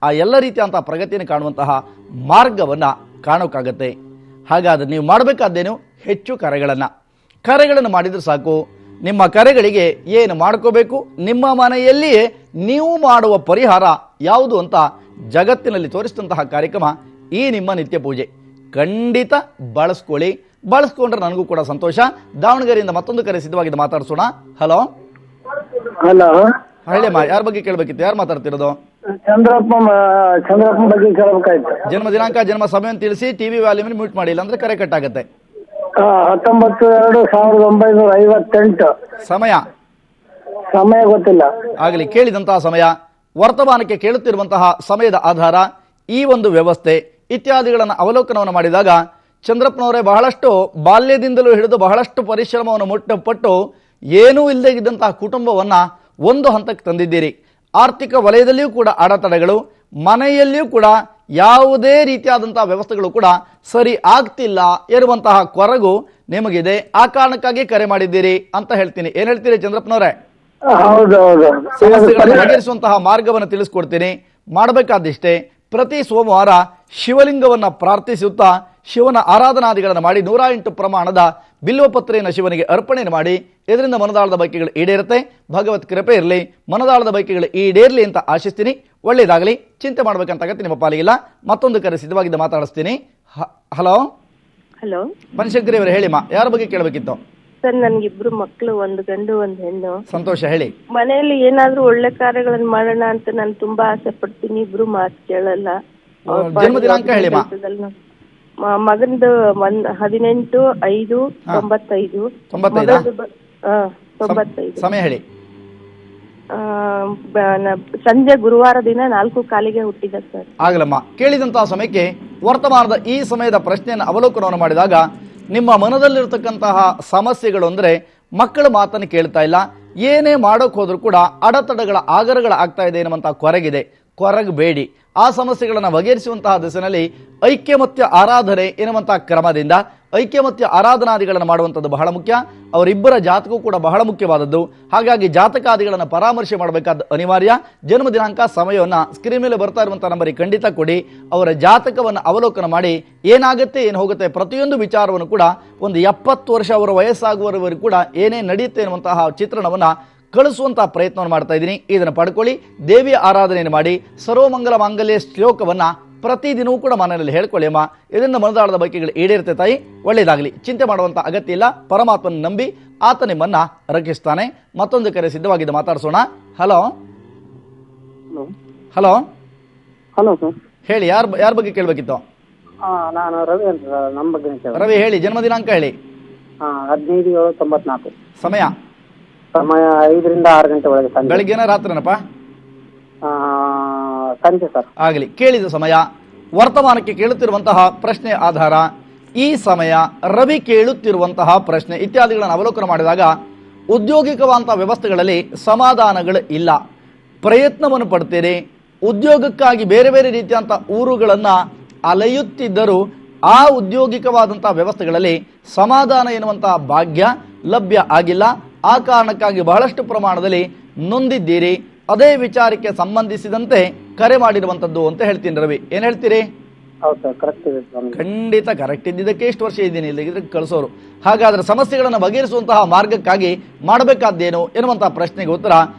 ಆ ಎಲ್ಲ ರೀತಿಯಂತಹ ಪ್ರಗತಿಯನ್ನು ಕಾಣುವಂತಹ ಮಾರ್ಗವನ್ನು ಕಾಣೋಕ್ಕಾಗತ್ತೆ. ಹಾಗಾದರೆ ನೀವು ಮಾಡಬೇಕಾದ್ದೇನು? ಹೆಚ್ಚು ಕರೆಗಳನ್ನು ಮಾಡಿದರೆ ಸಾಕು. ನಿಮ್ಮ ಕರೆಗಳಿಗೆ ಏನು ಮಾಡ್ಕೋಬೇಕು, ನಿಮ್ಮ ಮನೆಯಲ್ಲಿಯೇ ನೀವು ಮಾಡುವ ಪರಿಹಾರ ಯಾವುದು ಅಂತ ಜಗತ್ತಿನಲ್ಲಿ ತೋರಿಸಿದಂತಹ ಕಾರ್ಯಕ್ರಮ ಈ ನಿಮ್ಮ ನಿತ್ಯ ಪೂಜೆ. ಖಂಡಿತ ಬಳಸ್ಕೊಂಡ್ರೆ ನನಗೂ ಕೂಡ ಸಂತೋಷ. ದಾವಣಗೆರೆಯಿಂದ ಮತ್ತೊಂದು ಕರೆ ಸಿದ್ಧವಾಗಿದ್ದು ಮಾತಾಡ್ಸೋಣ. ಹಲೋ ಹಲೋ, ಹಳ್ಳಿಯಮ್ಮ, ಯಾರ ಬಗ್ಗೆ ಕೇಳಬೇಕಿತ್ತು? ಯಾರು ಮಾತಾಡ್ತಿರೋದು? ಚಂದ್ರಪ್ಪ ಬಗ್ಗೆ ಕೇಳಬೇಕಾಯ್ತು. ಜನ್ಮ ದಿನಾಂಕ, ಜನ್ಮ ಸಮಯವನ್ನು ತಿಳಿಸಿ. ಟಿವಿ ವ್ಯಾಲ್ಯೂಮ್ ಮ್ಯೂಟ್ ಮಾಡಿ, ಇಲ್ಲಾಂದ್ರೆ ಕರೆ ಕಟ್ ಆಗುತ್ತೆ. 19/2/1958. ಸಮಯ ಗೊತ್ತಿಲ್ಲ. ಆಗಲಿ, ಕೇಳಿದಂತಹ ಸಮಯ, ವರ್ತಮಾನಕ್ಕೆ ಕೇಳುತ್ತಿರುವಂತಹ ಸಮಯದ ಆಧಾರ, ಈ ಒಂದು ವ್ಯವಸ್ಥೆ ಇತ್ಯಾದಿಗಳನ್ನು ಅವಲೋಕನವನ್ನು ಮಾಡಿದಾಗ ಚಂದ್ರಪ್ಪನವರೇ ಬಹಳಷ್ಟು ಬಾಲ್ಯದಿಂದಲೂ ಹಿಡಿದು ಬಹಳಷ್ಟು ಪರಿಶ್ರಮವನ್ನು ಪಟ್ಟು ಏನೂ ಇಲ್ಲದೆ ಇದ್ದಂತಹ ಕುಟುಂಬವನ್ನು ಒಂದು ಹಂತಕ್ಕೆ ತಂದಿದ್ದೀರಿ. ಆರ್ಥಿಕ ವಲಯದಲ್ಲಿಯೂ ಕೂಡ ಅಡೆತಡೆಗಳು, ಮನೆಯಲ್ಲಿಯೂ ಕೂಡ ಯಾವುದೇ ರೀತಿಯಾದಂತಹ ವ್ಯವಸ್ಥೆಗಳು ಕೂಡ ಸರಿ ಆಗ್ತಿಲ್ಲ ಎನ್ನುವಂತಹ ಕೊರಗು ನಿಮಗಿದೆ. ಆ ಕಾರಣಕ್ಕಾಗಿ ಕರೆ ಮಾಡಿದ್ದೀರಿ ಅಂತ ಹೇಳ್ತೀನಿ. ಏನ್ ಹೇಳ್ತೀರಿ ಚಂದ್ರಪ್ಪನವರೇ? ಹೌದೌದು, ಸಮಸ್ಯೆಗಳನ್ನು ಬಗೆಹರಿಸುವಂತಹ ಮಾರ್ಗವನ್ನು ತಿಳಿಸ್ಕೊಡ್ತೀನಿ. ಮಾಡಬೇಕಾದಿಷ್ಟೇ, ಪ್ರತಿ ಸೋಮವಾರ ಶಿವಲಿಂಗವನ್ನು ಪ್ರಾರ್ಥಿಸುತ್ತಾ ಶಿವನ ಆರಾಧನಾದಿಗಳನ್ನು ಮಾಡಿ 108 ಪ್ರಮಾಣದ ಬಿಲ್ವಪತ್ರೆಯನ್ನು ಶಿವನಿಗೆ ಅರ್ಪಣೆ ಮಾಡಿ. ಇದರಿಂದ ಮನದಾಳದ ಬಯಕೆಗಳು ಈಡೇರುತ್ತೆ. ಭಗವತ್ ಕೃಪೆ ಇರಲಿ, ಮನದಾಳದ ಬಯಕೆಗಳು ಈಡೇರಲಿ ಅಂತ ಆಶಿಸ್ತೀನಿ. ಒಳ್ಳೆಯದಾಗಲಿ. ಚಿಂತೆ ಮಾಡಬೇಕಂತ ಆಗತ್ತೆ ನಿಮ್ಮ ಪಾಲಿಗಿಲ್ಲ. ಮತ್ತೊಂದು ಕರೆ ಸಿದ್ಧವಾಗಿದ್ದ ಮಾತಾಡಿಸ್ತೀನಿ. ಹಲೋ ಹಲೋ, ಬನಶಂಕರಿ ಅವರು ಹೇಳಿಮ್ಮ, ಯಾರ ಬಗ್ಗೆ ಕೇಳಬೇಕಿತ್ತು? ಸರ್ ನನ್ಗಿಬ್ರು ಮಕ್ಳು, ಒಂದು ಗಂಡು ಒಂದು ಹೆಣ್ಣು. ಸಂತೋಷ, ಹೇಳಿ. ಮನೆಯಲ್ಲಿ ಏನಾದ್ರೂ ಒಳ್ಳೆ ಕಾರ್ಯಗಳನ್ನ ಮಾಡೋಣ ಅಂತ ನಾನು ತುಂಬಾ ಆಸೆ ಪಡ್ತೀನಿ. ಇಬ್ರು ಮಾತು ಕೇಳಲ್ಲ. ಜನ್ಮ ದಿನಾಂಕ ಹೇಳಿ ಮಾ. ಮಗಂದು 18/5/95. 95. ಸಮಯ ಹೇಳಿ. ಸಂಜೆ ಗುರುವಾರ ದಿನ 4 ಕಾಲಿಗೆ ಹುಟ್ಟಿದ ಸರ್. ಆಗಲಮ್ಮ, ಕೇಳಿದಂತಹ ಸಮಯಕ್ಕೆ ವರ್ತಮಾನದ ಈ ಸಮಯದ ಪ್ರಶ್ನೆಯನ್ನು ಅವಲೋಕನವನ್ನು ಮಾಡಿದಾಗ ನಿಮ್ಮ ಮನದಲ್ಲಿರತಕ್ಕಂತಹ ಸಮಸ್ಯೆಗಳು ಅಂದರೆ ಮಕ್ಕಳ ಮಾತನ್ನು ಕೇಳ್ತಾ ಇಲ್ಲ, ಏನೇ ಮಾಡೋಕೆ ಹೋದ್ರೂ ಕೂಡ ಅಡೆತಡೆಗಳ ಆಗರಗಳ ಆಗ್ತಾ ಇದೆ ಎನ್ನುವಂತಹ ಕೊರಗಿದೆ. ಕೊರಗಬೇಡಿ. ಆ ಸಮಸ್ಯೆಗಳನ್ನು ಬಗೆಹರಿಸುವಂತಹ ದಿಸೆಯಲ್ಲಿ ಐಕ್ಯಮತ್ಯ ಆರಾಧನೆ ಎನ್ನುವಂತಹ ಕ್ರಮದಿಂದ ಐಕ್ಯಮತ್ಯ ಆರಾಧನಾದಿಗಳನ್ನು ಮಾಡುವಂಥದ್ದು ಬಹಳ ಮುಖ್ಯ. ಅವರಿಬ್ಬರ ಜಾತಕವೂ ಕೂಡ ಬಹಳ ಮುಖ್ಯವಾದದ್ದು. ಹಾಗಾಗಿ ಜಾತಕಾದಿಗಳನ್ನು ಪರಾಮರ್ಶೆ ಮಾಡಬೇಕಾದ ಅನಿವಾರ್ಯ. ಜನ್ಮ ದಿನಾಂಕ ಸಮಯವನ್ನು ಸ್ಕ್ರೀನ್ ಮೇಲೆ ಬರ್ತಾ ಇರುವಂಥ ನಂಬರಿಗೆ ಖಂಡಿತ ಕೊಡಿ. ಅವರ ಜಾತಕವನ್ನು ಅವಲೋಕನ ಮಾಡಿ ಏನಾಗುತ್ತೆ ಏನು ಹೋಗುತ್ತೆ ಪ್ರತಿಯೊಂದು ವಿಚಾರವನ್ನು ಕೂಡ ಒಂದು 70 ವರ್ಷ ಅವರ ವಯಸ್ಸಾಗುವವರೆಗೂ ಕೂಡ ಏನೇ ನಡೆಯುತ್ತೆ ಎನ್ನುವಂತಹ ಚಿತ್ರಣವನ್ನು ಕಳಿಸುವಂತಹ ಪ್ರಯತ್ನವನ್ನು ಮಾಡ್ತಾ ಇದ್ದೀನಿ. ಇದನ್ನು ಪಡ್ಕೊಳ್ಳಿ, ದೇವಿಯ ಆರಾಧನೆಯನ್ನು ಮಾಡಿ, ಸರ್ವಮಂಗಲ ಮಾಂಗಲ್ಯ ಶ್ಲೋಕವನ್ನು ಪ್ರತಿದಿನವೂ ಕೂಡ ಮನೆಯಲ್ಲಿ ಹೇಳ್ಕೊಳ್ಳಿ ಅಮ್ಮ. ಇದರಿಂದ ಮನದಾಳದ ಬೈಕೆಗಳು ಈಡೇರುತ್ತೆ ತಾಯಿ. ಒಳ್ಳೆಯದಾಗಲಿ, ಚಿಂತೆ ಮಾಡುವಂಥ ಅಗತ್ಯ ಇಲ್ಲ. ಪರಮಾತ್ಮನ ನಂಬಿ ಆತ ನಿಮ್ಮನ್ನ ರಕ್ಷಿಸ್ತಾನೆ. ಮತ್ತೊಂದು ಕರೆ ಸಿದ್ಧವಾಗಿದ್ದು ಮಾತಾಡಿಸೋಣ. ಹಲೋ ಹಲೋ ಹಲೋ ಸರ್, ಹೇಳಿ. ಯಾರ ಬಗ್ಗೆ ಕೇಳಬೇಕಿತ್ತು? ನಾನು ರವಿ ಅಂತ, ನಮ್ಮ ಬಗ್ಗೆ. ರವಿ ಹೇಳಿ, ಜನ್ಮ ದಿನಾಂಕ ಹೇಳಿ. 15/7/94. ಸಮಯ 5ರಿಂದ 6 ಗಂಟೆ ಒಳಗೆ. ಬೆಳಿಗ್ಗೆನ ರಾತ್ರಿನಪ್ಪ? ಸಂಜೆ ಸರ್. ಆಗಲಿ, ಕೇಳಿದ ಸಮಯ ವರ್ತಮಾನಕ್ಕೆ ಕೇಳುತ್ತಿರುವಂತಹ ಪ್ರಶ್ನೆ ಆಧಾರ ಈ ಸಮಯ ರವಿ ಕೇಳುತ್ತಿರುವಂತಹ ಪ್ರಶ್ನೆ ಇತ್ಯಾದಿಗಳನ್ನು ಅವಲೋಕನ ಮಾಡಿದಾಗ ಉದ್ಯೋಗಿಕವಾದಂತಹ ವ್ಯವಸ್ಥೆಗಳಲ್ಲಿ ಸಮಾಧಾನಗಳು ಇಲ್ಲ. ಪ್ರಯತ್ನವನ್ನು ಪಡ್ತೀರಿ. ಉದ್ಯೋಗಕ್ಕಾಗಿ ಬೇರೆ ಬೇರೆ ರೀತಿಯಂಥ ಊರುಗಳನ್ನು ಅಲೆಯುತ್ತಿದ್ದರೂ ಆ ಉದ್ಯೋಗಿಕವಾದಂತಹ ವ್ಯವಸ್ಥೆಗಳಲ್ಲಿ ಸಮಾಧಾನ ಎನ್ನುವಂತಹ ಭಾಗ್ಯ ಲಭ್ಯ ಆಗಿಲ್ಲ. ಆ ಕಾರಣಕ್ಕಾಗಿ ಬಹಳಷ್ಟು ಪ್ರಮಾಣದಲ್ಲಿ ನೊಂದಿದ್ದೀರಿ. ಅದೇ ವಿಚಾರಕ್ಕೆ ಸಂಬಂಧಿಸಿದಂತೆ ಕರೆ ಮಾಡಿರುವಂತದ್ದು ಅಂತ ಹೇಳ್ತೀನಿ. ರವಿ, ಏನ್ ಹೇಳ್ತೀರಿ? ಖಂಡಿತ ಕರೆಕ್ಟ್ ಇದ್ದಿದ್ದಕ್ಕೆ ಇಷ್ಟು ವರ್ಷ ಇದ್ದೀನಿ, ಇಲ್ಲದಿದ್ರೆ ಕಳಿಸೋರು. ಹಾಗಾದ್ರೆ ಸಮಸ್ಯೆಗಳನ್ನು ಬಗೆಹರಿಸುವಂತಹ ಮಾರ್ಗಕ್ಕಾಗಿ ಮಾಡಬೇಕಾದ್ದೇನು ಎನ್ನುವಂತಹ ಪ್ರಶ್ನೆಗೆ ಉತ್ತರ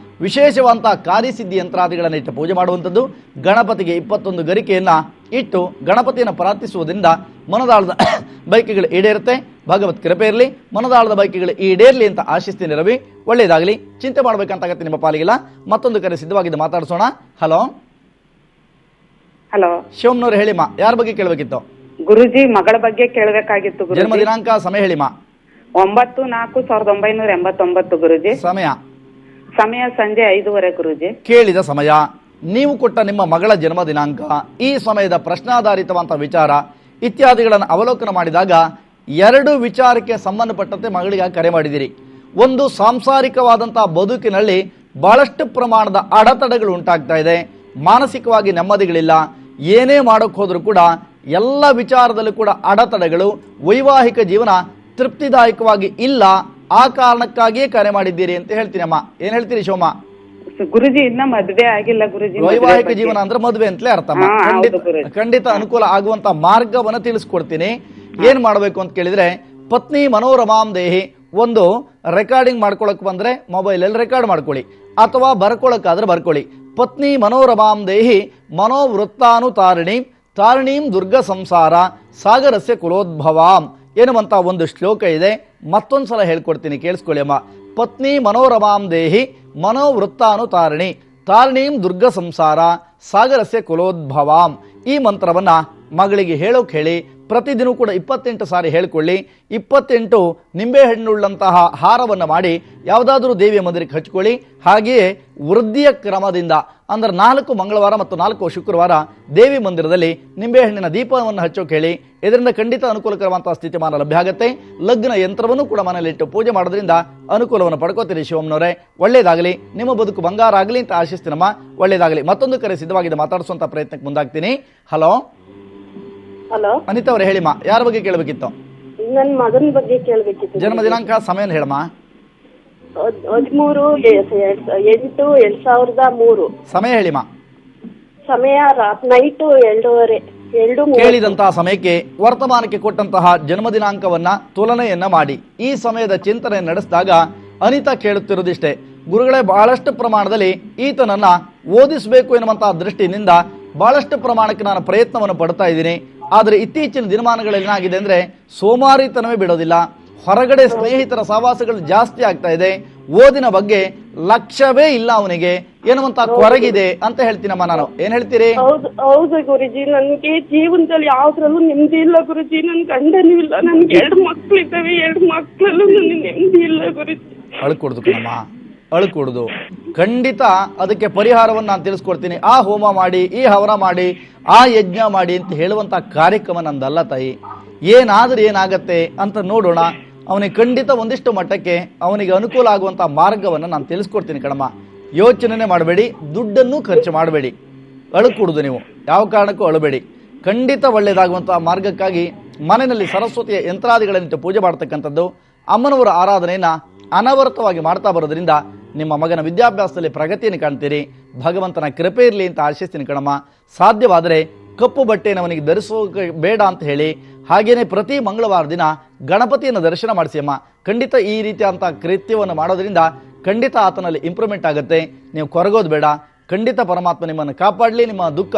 ವಿಶೇಷವಂತಹ ಕಾರ್ಯಸಿದ್ಧಿ ಯಂತ್ರಾದಿಗಳನ್ನು ಇಟ್ಟು ಪೂಜೆ ಮಾಡುವಂಥದ್ದು. ಗಣಪತಿಗೆ 21 ಗರಿಕೆಯನ್ನ ಇಟ್ಟು ಗಣಪತಿಯನ್ನು ಪ್ರಾರ್ಥಿಸುವುದರಿಂದ ಮನದಾಳದ ಬೈಕೆಗಳು ಈಡೇರುತ್ತೆ. ಭಗವತ್ ಕೃಪೆ ಇರಲಿ, ಮನದಾಳದ ಬೈಕೆಗಳು ಈಡೇರ್ಲಿ ಅಂತ ಆಶಿಸ್ತೀನಿ. ರವಿ, ಒಳ್ಳೆಯದಾಗಲಿ. ಚಿಂತೆ ಮಾಡಬೇಕಂತ ಆಗತ್ತೆ ನಿಮ್ಮ ಪಾಲಿಗಿಲ್ಲ. ಮತ್ತೊಂದು ಕರೆ ಸಿದ್ಧವಾಗಿದ್ದು ಮಾತಾಡಿಸೋಣ. ಹಲೋ ಹಲೋ, ಶಿವಮ್ನವ್ರು ಹೇಳಿಮಾ, ಯಾರ ಬಗ್ಗೆ ಕೇಳಬೇಕಿತ್ತು? ಗುರುಜಿ, ಮಗಳ ಬಗ್ಗೆ ಕೇಳಬೇಕಾಗಿತ್ತು. ಜನ್ಮ ದಿನಾಂಕ ಸಮಯ ಹೇಳಿಮಾ. 9/4/1989 ಗುರುಜಿ. ಸಮಯ ಸಂಜೆ 5:30 ಗುರುಜಿ. ಕೇಳಿದ ಸಮಯ, ನೀವು ಕೊಟ್ಟ ನಿಮ್ಮ ಮಗಳ ಜನ್ಮ ದಿನಾಂಕ, ಈ ಸಮಯದ ಪ್ರಶ್ನಾಧಾರಿತವಂತ ವಿಚಾರ ಇತ್ಯಾದಿಗಳನ್ನು ಅವಲೋಕನ ಮಾಡಿದಾಗ 2 ವಿಚಾರಕ್ಕೆ ಸಂಬಂಧಪಟ್ಟಂತೆ ಮಗಳಿಗೆ ಕರೆ ಮಾಡಿದಿರಿ. ಒಂದು, ಸಾಂಸಾರಿಕವಾದಂತಹ ಬದುಕಿನಲ್ಲಿ ಬಹಳಷ್ಟು ಪ್ರಮಾಣದ ಅಡೆತಡೆಗಳು ಉಂಟಾಗ್ತಾ ಇದೆ. ಮಾನಸಿಕವಾಗಿ ನೆಮ್ಮದಿಗಳಿಲ್ಲ. ಏನೇ ಮಾಡೋಕೆ ಹೋದ್ರೂ ಕೂಡ ಎಲ್ಲ ವಿಚಾರದಲ್ಲೂ ಕೂಡ ಅಡೆತಡೆಗಳು. ವೈವಾಹಿಕ ಜೀವನ ತೃಪ್ತಿದಾಯಕವಾಗಿ ಇಲ್ಲ. ಆ ಕಾರಣಕ್ಕಾಗಿಯೇ ಕರೆ ಮಾಡಿದ್ದೀರಿ ಅಂತ ಹೇಳ್ತೀನಿ ಅಮ್ಮ. ಏನ್ ಹೇಳ್ತೀರಿ ಶೋಮ? ಗುರುಜಿ, ಇನ್ನ ಮದ್ವೆ ಆಗಿಲ್ಲ ಗುರುಜಿ. ವೈವಾಹಿಕ ಜೀವನ ಅಂದ್ರೆ ಮದುವೆ ಅಂತಲೇ ಅರ್ಥ. ಖಂಡಿತ ಅನುಕೂಲ ಆಗುವಂತ ಮಾರ್ಗವನ್ನು ತಿಳಿಸ್ಕೊಡ್ತೀನಿ. ಏನ್ ಮಾಡಬೇಕು ಅಂತ ಕೇಳಿದ್ರೆ, ಪತ್ನಿ ಮನೋರಮಾಂ ದೇಹಿ ಒಂದು ರೆಕಾರ್ಡಿಂಗ್ ಮಾಡ್ಕೊಳಕ್ ಬಂದ್ರೆ ಮೊಬೈಲಲ್ಲಿ ರೆಕಾರ್ಡ್ ಮಾಡ್ಕೊಳ್ಳಿ, ಅಥವಾ ಬರ್ಕೊಳಕ್ಕಾದ್ರೆ ಬರ್ಕೊಳ್ಳಿ. ಪತ್ನಿ ಮನೋರಮಾಂ ದೇಹಿ ಮನೋವೃತ್ತಾನುತಾರಿಣಿ ತಾರಿಣೀಂ ದುರ್ಗ ಸಂಸಾರ ಸಾಗರಸ್ಯ ಕುಲೋದ್ಭವಾಂ ಎನ್ನುವಂತ ಒಂದು ಶ್ಲೋಕ ಇದೆ. ಮತ್ತೊಂದ್ಸಲ ಹೇಳ್ಕೊಡ್ತೀನಿ, ಕೇಳಿಸ್ಕೊಳ್ಳಿ ಅಮ್ಮ. ಪತ್ನಿ ಮನೋರಮಾಂ ದೇಹಿ ಮನೋವೃತ್ತಾನುತಾರಿಣಿ ತಾರಿಣೀಂ ದುರ್ಗ ಸಂಸಾರ ಸಾಗರಸ್ಯ ಕುಲೋದ್ಭವಾಂ. ಈ ಮಂತ್ರವನ್ನ ಮಗಳಿಗೆ ಹೇಳೋಕೆ ಹೇಳಿ. ಪ್ರತಿದಿನ ಕೂಡ 28 ಸಾರಿ ಹೇಳ್ಕೊಳ್ಳಿ. 28 ನಿಂಬೆಹಣ್ಣುಳ್ಳಂತಹ ಹಾರವನ್ನು ಮಾಡಿ ಯಾವುದಾದ್ರೂ ದೇವಿಯ ಮಂದಿರಕ್ಕೆ ಹಚ್ಕೊಳ್ಳಿ. ಹಾಗೆಯೇ ವೃದ್ಧಿಯ ಕ್ರಮದಿಂದ ಅಂದ್ರೆ 4 ಮಂಗಳವಾರ ಮತ್ತು 4 ಶುಕ್ರವಾರ ದೇವಿ ಮಂದಿರದಲ್ಲಿ ನಿಂಬೆಹಣ್ಣಿನ ದೀಪವನ್ನು ಹಚ್ಚೋಕೆ ಹೇಳಿ. ಇದರಿಂದ ಖಂಡಿತ ಅನುಕೂಲಕರವಂತಹ ಸ್ಥಿತಿಮಾನ ಲಭ್ಯ ಆಗುತ್ತೆ. ಲಗ್ನ ಯಂತ್ರವನ್ನು ಕೂಡ ಮನೆಯಲ್ಲಿಟ್ಟು ಪೂಜೆ ಮಾಡೋದ್ರಿಂದ ಅನುಕೂಲವನ್ನು ಪಡ್ಕೋತೀರಿ. ಶಿವಮ್ನವರೇ, ಒಳ್ಳೇದಾಗಲಿ, ನಿಮ್ಮ ಬದುಕು ಬಂಗಾರ ಆಗಲಿ ಅಂತ ಆಶಿಸ್ತೀನಮ್ಮ. ಒಳ್ಳೇದಾಗಲಿ. ಮತ್ತೊಂದು ಕರೆ ಸಿದ್ಧವಾಗಿದೆ, ಮಾತಾಡಿಸುವಂತ ಪ್ರಯತ್ನಕ್ಕೆ ಮುಂದಾಗ್ತೀನಿ. ಹಲೋ ಹಲೋ, ಅನಿತಾ ಅವರೇ ಹೇಳಿಮ್ಮ, ಯಾರ ಬಗ್ಗೆ ಕೇಳಬೇಕಿತ್ತು? ನನ್ನ ಮಗನ ಬಗ್ಗೆ ಕೇಳಬೇಕಿತ್ತು. ಜನ್ಮ ದಿನಾಂಕ ಸಮಯ ಹೇಳಮ್ಮ. 13/8/2003. ಸಮಯ ಹೇಳಿಮ್ಮ. ಸಮಯ ನೈಟ್ 2:30. ಕೇಳಿದಂತಹ ಸಮಯಕ್ಕೆ ವರ್ತಮಾನಕ್ಕೆ ಕೊಟ್ಟಂತಹ ಜನ್ಮ ದಿನಾಂಕವನ್ನ ತುಲನೆಯನ್ನ ಮಾಡಿ ಈ ಸಮಯದ ಚಿಂತನೆ ನಡೆಸಿದಾಗ ಅನಿತಾ ಕೇಳುತ್ತಿರುವುದಿಷ್ಟೇ, ಗುರುಗಳೇ ಬಹಳಷ್ಟು ಪ್ರಮಾಣದಲ್ಲಿ ಈತನನ್ನ ಓದಿಸಬೇಕು ಎನ್ನುವಂತಹ ದೃಷ್ಟಿಯಿಂದ ಬಹಳಷ್ಟು ಪ್ರಮಾಣಕ್ಕೆ ನಾನು ಪ್ರಯತ್ನವನ್ನು ಪಡ್ತಾ ಇದ್ದೀನಿ. ಆದರೆ ಇತ್ತೀಚಿನ ದಿನಮಾನಗಳಲ್ಲಿ ಏನಾಗಿದೆ ಅಂದ್ರೆ ಸೋಮಾರಿತನವೇ ಬಿಡೋದಿಲ್ಲ. ಹೊರಗಡೆ ಸ್ನೇಹಿತರ ಸಹವಾಸಗಳು ಜಾಸ್ತಿ ಆಗ್ತಾ ಇದೆ, ಓದಿನ ಬಗ್ಗೆ ಲಕ್ಷ್ಯವೇ ಇಲ್ಲ ಅವನಿಗೆ ಎನ್ನುವಂತ ಕೊರಗಿದೆ ಅಂತ ಹೇಳ್ತೀನಮ್ಮ ನಾನು. ಏನ್ ಹೇಳ್ತೀರಿ? ಹೌದು ಗುರುಜಿ, ನನ್ಗೆ ಜೀವನದಲ್ಲಿ ಯಾವ್ದ್ರಲ್ಲೂ ನೆಮ್ಮದಿ ಇಲ್ಲ ಗುರುಜಿ. ನನ್ ಗಂಡನೂ ಇಲ್ಲ, ನನ್ಗೆ 2 ಮಕ್ಳಿದ್ದಾವೆ, 2 ಮಕ್ಳಲ್ಲೂ ನನ್ಗೆ ನೆಮ್ಮದಿ ಇಲ್ಲ ಗುರುಜಿ. ಅಳ್ಕೊಡ್ದು ಕಣಮ್ಮ, ಅಳ್ಕೊಡುದು. ಖಂಡಿತ ಅದಕ್ಕೆ ಪರಿಹಾರವನ್ನು ನಾನು ತಿಳಿಸ್ಕೊಡ್ತೀನಿ. ಆ ಹೋಮ ಮಾಡಿ, ಈ ಹವನ ಮಾಡಿ, ಆ ಯಜ್ಞ ಮಾಡಿ ಅಂತ ಹೇಳುವಂತ ಕಾರ್ಯಕ್ರಮ ನಂದಲ್ಲ ತಾಯಿ. ಏನಾದ್ರೂ ಏನಾಗತ್ತೆ ಅಂತ ನೋಡೋಣ. ಅವನಿಗೆ ಖಂಡಿತ ಒಂದಿಷ್ಟು ಮಟ್ಟಕ್ಕೆ ಅವನಿಗೆ ಅನುಕೂಲ ಆಗುವಂತ ಮಾರ್ಗವನ್ನು ನಾನು ತಿಳಿಸ್ಕೊಡ್ತೀನಿ ಕಣಮ್ಮ. ಯೋಚನೆ ಮಾಡಬೇಡಿ, ದುಡ್ಡನ್ನು ಖರ್ಚು ಮಾಡಬೇಡಿ, ಅಳುಕೂಡುದು. ನೀವು ಯಾವ ಕಾರಣಕ್ಕೂ ಅಳಬೇಡಿ. ಖಂಡಿತ ಒಳ್ಳೆಯದಾಗುವಂತಹ ಮಾರ್ಗಕ್ಕಾಗಿ ಮನೆಯಲ್ಲಿ ಸರಸ್ವತಿಯ ಯಂತ್ರಾದಿಗಳನ್ನಿಟ್ಟು ಪೂಜೆ ಮಾಡ್ತಕ್ಕಂಥದ್ದು, ಅಮ್ಮನವರ ಆರಾಧನೆಯನ್ನ ಅನವರತವಾಗಿ ಮಾಡ್ತಾ ಬರೋದ್ರಿಂದ ನಿಮ್ಮ ಮಗನ ವಿದ್ಯಾಭ್ಯಾಸದಲ್ಲಿ ಪ್ರಗತಿಯನ್ನು ಕಾಣ್ತೀರಿ. ಭಗವಂತನ ಕೃಪೆ ಇರಲಿ ಅಂತ ಆಶಿಸ್ತೀನಿ ಕಣಮ್ಮ. ಸಾಧ್ಯವಾದರೆ ಕಪ್ಪು ಬಟ್ಟೆಯನ್ನು ಅವನಿಗೆ ಧರಿಸೋಕೆ ಬೇಡ ಅಂತ ಹೇಳಿ, ಹಾಗೇನೆ ಪ್ರತಿ ಮಂಗಳವಾರ ದಿನ ಗಣಪತಿಯನ್ನು ದರ್ಶನ ಮಾಡಿಸಿ ಅಮ್ಮ. ಖಂಡಿತ ಈ ರೀತಿಯಾದಂಥ ಕೃತ್ಯವನ್ನು ಮಾಡೋದ್ರಿಂದ ಖಂಡಿತ ಆತನಲ್ಲಿ ಇಂಪ್ರೂವ್ಮೆಂಟ್ ಆಗುತ್ತೆ. ನೀವು ಕೊರಗೋದು ಬೇಡ. ಖಂಡಿತ ಪರಮಾತ್ಮ ನಿಮ್ಮನ್ನು ಕಾಪಾಡಲಿ, ನಿಮ್ಮ ದುಃಖ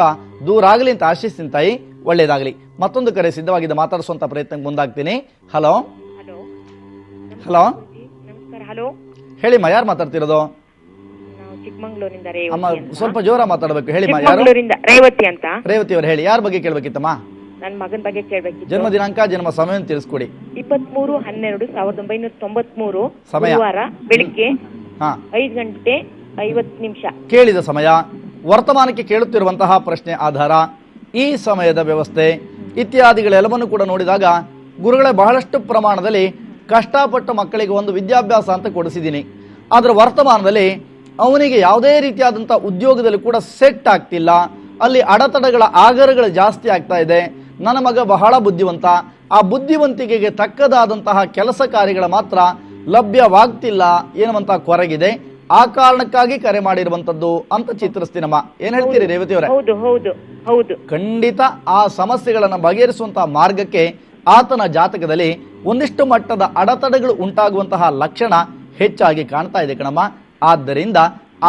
ದೂರ ಆಗಲಿ ಅಂತ ಆಶಿಸ್ತೀನಿ ತಾಯಿ. ಒಳ್ಳೇದಾಗಲಿ. ಮತ್ತೊಂದು ಕರೆ ಸಿದ್ಧವಾಗಿದ್ದ ಮಾತಾಡಿಸುವಂಥ ಪ್ರಯತ್ನಕ್ಕೆ ಮುಂದಾಗ್ತೀನಿ. ಹಲೋ ಹಲೋ ಹಲೋ ನಮಸ್ಕಾರ. ಹಲೋ ಹೇಳಿಮ್ಮ, ಯಾರು ಮಾತಾಡ್ತಿರೋದು? ನಾವು ಚಿಕ್ಕಮಂಗ್ಳೂರಿಂದ ಅಮ್ಮ ರೇವತಿ ಅಂತ. ಸ್ವಲ್ಪ ಜೋರ ಮಾತಾಡಬೇಕು. ಹೇಳಿಮ್ಮ, ಯಾರು? ಚಿಕ್ಕಮಂಗ್ಳೂರಿಂದ ರೇವತಿ ಅಂತ. ರೇವತಿ ಅವರು ಹೇಳಿ, ಯಾರ ಬಗ್ಗೆ ಕೇಳಬೇಕಿತ್ತಮ್ಮ? ನನ್ನ ಮಗನ ಬಗ್ಗೆ ಕೇಳಬೇಕಿತ್ತು. ಜನ್ಮ ದಿನಾಂಕ, ಜನ್ಮ ಸಮಯವನ್ನು ತಿಳಿಸ್ಕೊಡಿ. 23/12/1993 ಸಮಯ? ಗುರುವಾರ ಬೆಳಿಗ್ಗೆ ಹಾ 5:50 ಕೇಳಿದ ಸಮಯ, ವರ್ತಮಾನಕ್ಕೆ ಕೇಳುತ್ತಿರುವಂತಹ ಪ್ರಶ್ನೆ ಆಧಾರ, ಈ ಸಮಯದ ವ್ಯವಸ್ಥೆ ಇತ್ಯಾದಿಗಳೆಲ್ಲವನ್ನು ಕೂಡ ನೋಡಿದಾಗ ಗುರುಗಳೇ ಬಹಳಷ್ಟು ಪ್ರಮಾಣದಲ್ಲಿ ಕಷ್ಟಪಟ್ಟು ಮಕ್ಕಳಿಗೆ ಒಂದು ವಿದ್ಯಾಭ್ಯಾಸ ಅಂತ ಕೊಡಿಸಿದ್ದೀನಿ. ಆದರೆ ವರ್ತಮಾನದಲ್ಲಿ ಅವನಿಗೆ ಯಾವುದೇ ರೀತಿಯಾದಂಥ ಉದ್ಯೋಗದಲ್ಲಿ ಕೂಡ ಸೆಟ್ ಆಗ್ತಿಲ್ಲ. ಅಲ್ಲಿ ಅಡೆತಡೆಗಳ ಆಗರಗಳು ಜಾಸ್ತಿ ಆಗ್ತಾ ಇದೆ. ನನ್ನ ಮಗ ಬಹಳ ಬುದ್ಧಿವಂತ, ಆ ಬುದ್ಧಿವಂತಿಕೆಗೆ ತಕ್ಕದಾದಂತಹ ಕೆಲಸ ಕಾರ್ಯಗಳ ಮಾತ್ರ ಲಭ್ಯವಾಗ್ತಿಲ್ಲ ಎನ್ನುವಂತ ಕೊರಗಿದೆ. ಆ ಕಾರಣಕ್ಕಾಗಿ ಕರೆ ಮಾಡಿರುವಂತದ್ದು ಅಂತ ಚಿತ್ರಿಸ್ತೀನಮ್ಮ. ಏನ್ ಹೇಳ್ತೀರಿ ರೇವತಿ ಅವರೇ? ಹೌದು ಹೌದು ಹೌದು. ಖಂಡಿತ ಆ ಸಮಸ್ಯೆಗಳನ್ನು ಬಗೆಹರಿಸುವಂತಹ ಮಾರ್ಗಕ್ಕೆ ಆತನ ಜಾತಕದಲ್ಲಿ ಒಂದಿಷ್ಟು ಮಟ್ಟದ ಅಡೆತಡೆಗಳು ಉಂಟಾಗುವಂತಹ ಲಕ್ಷಣ ಹೆಚ್ಚಾಗಿ ಕಾಣ್ತಾ ಇದೆ ಕಣಮ್ಮ. ಆದ್ದರಿಂದ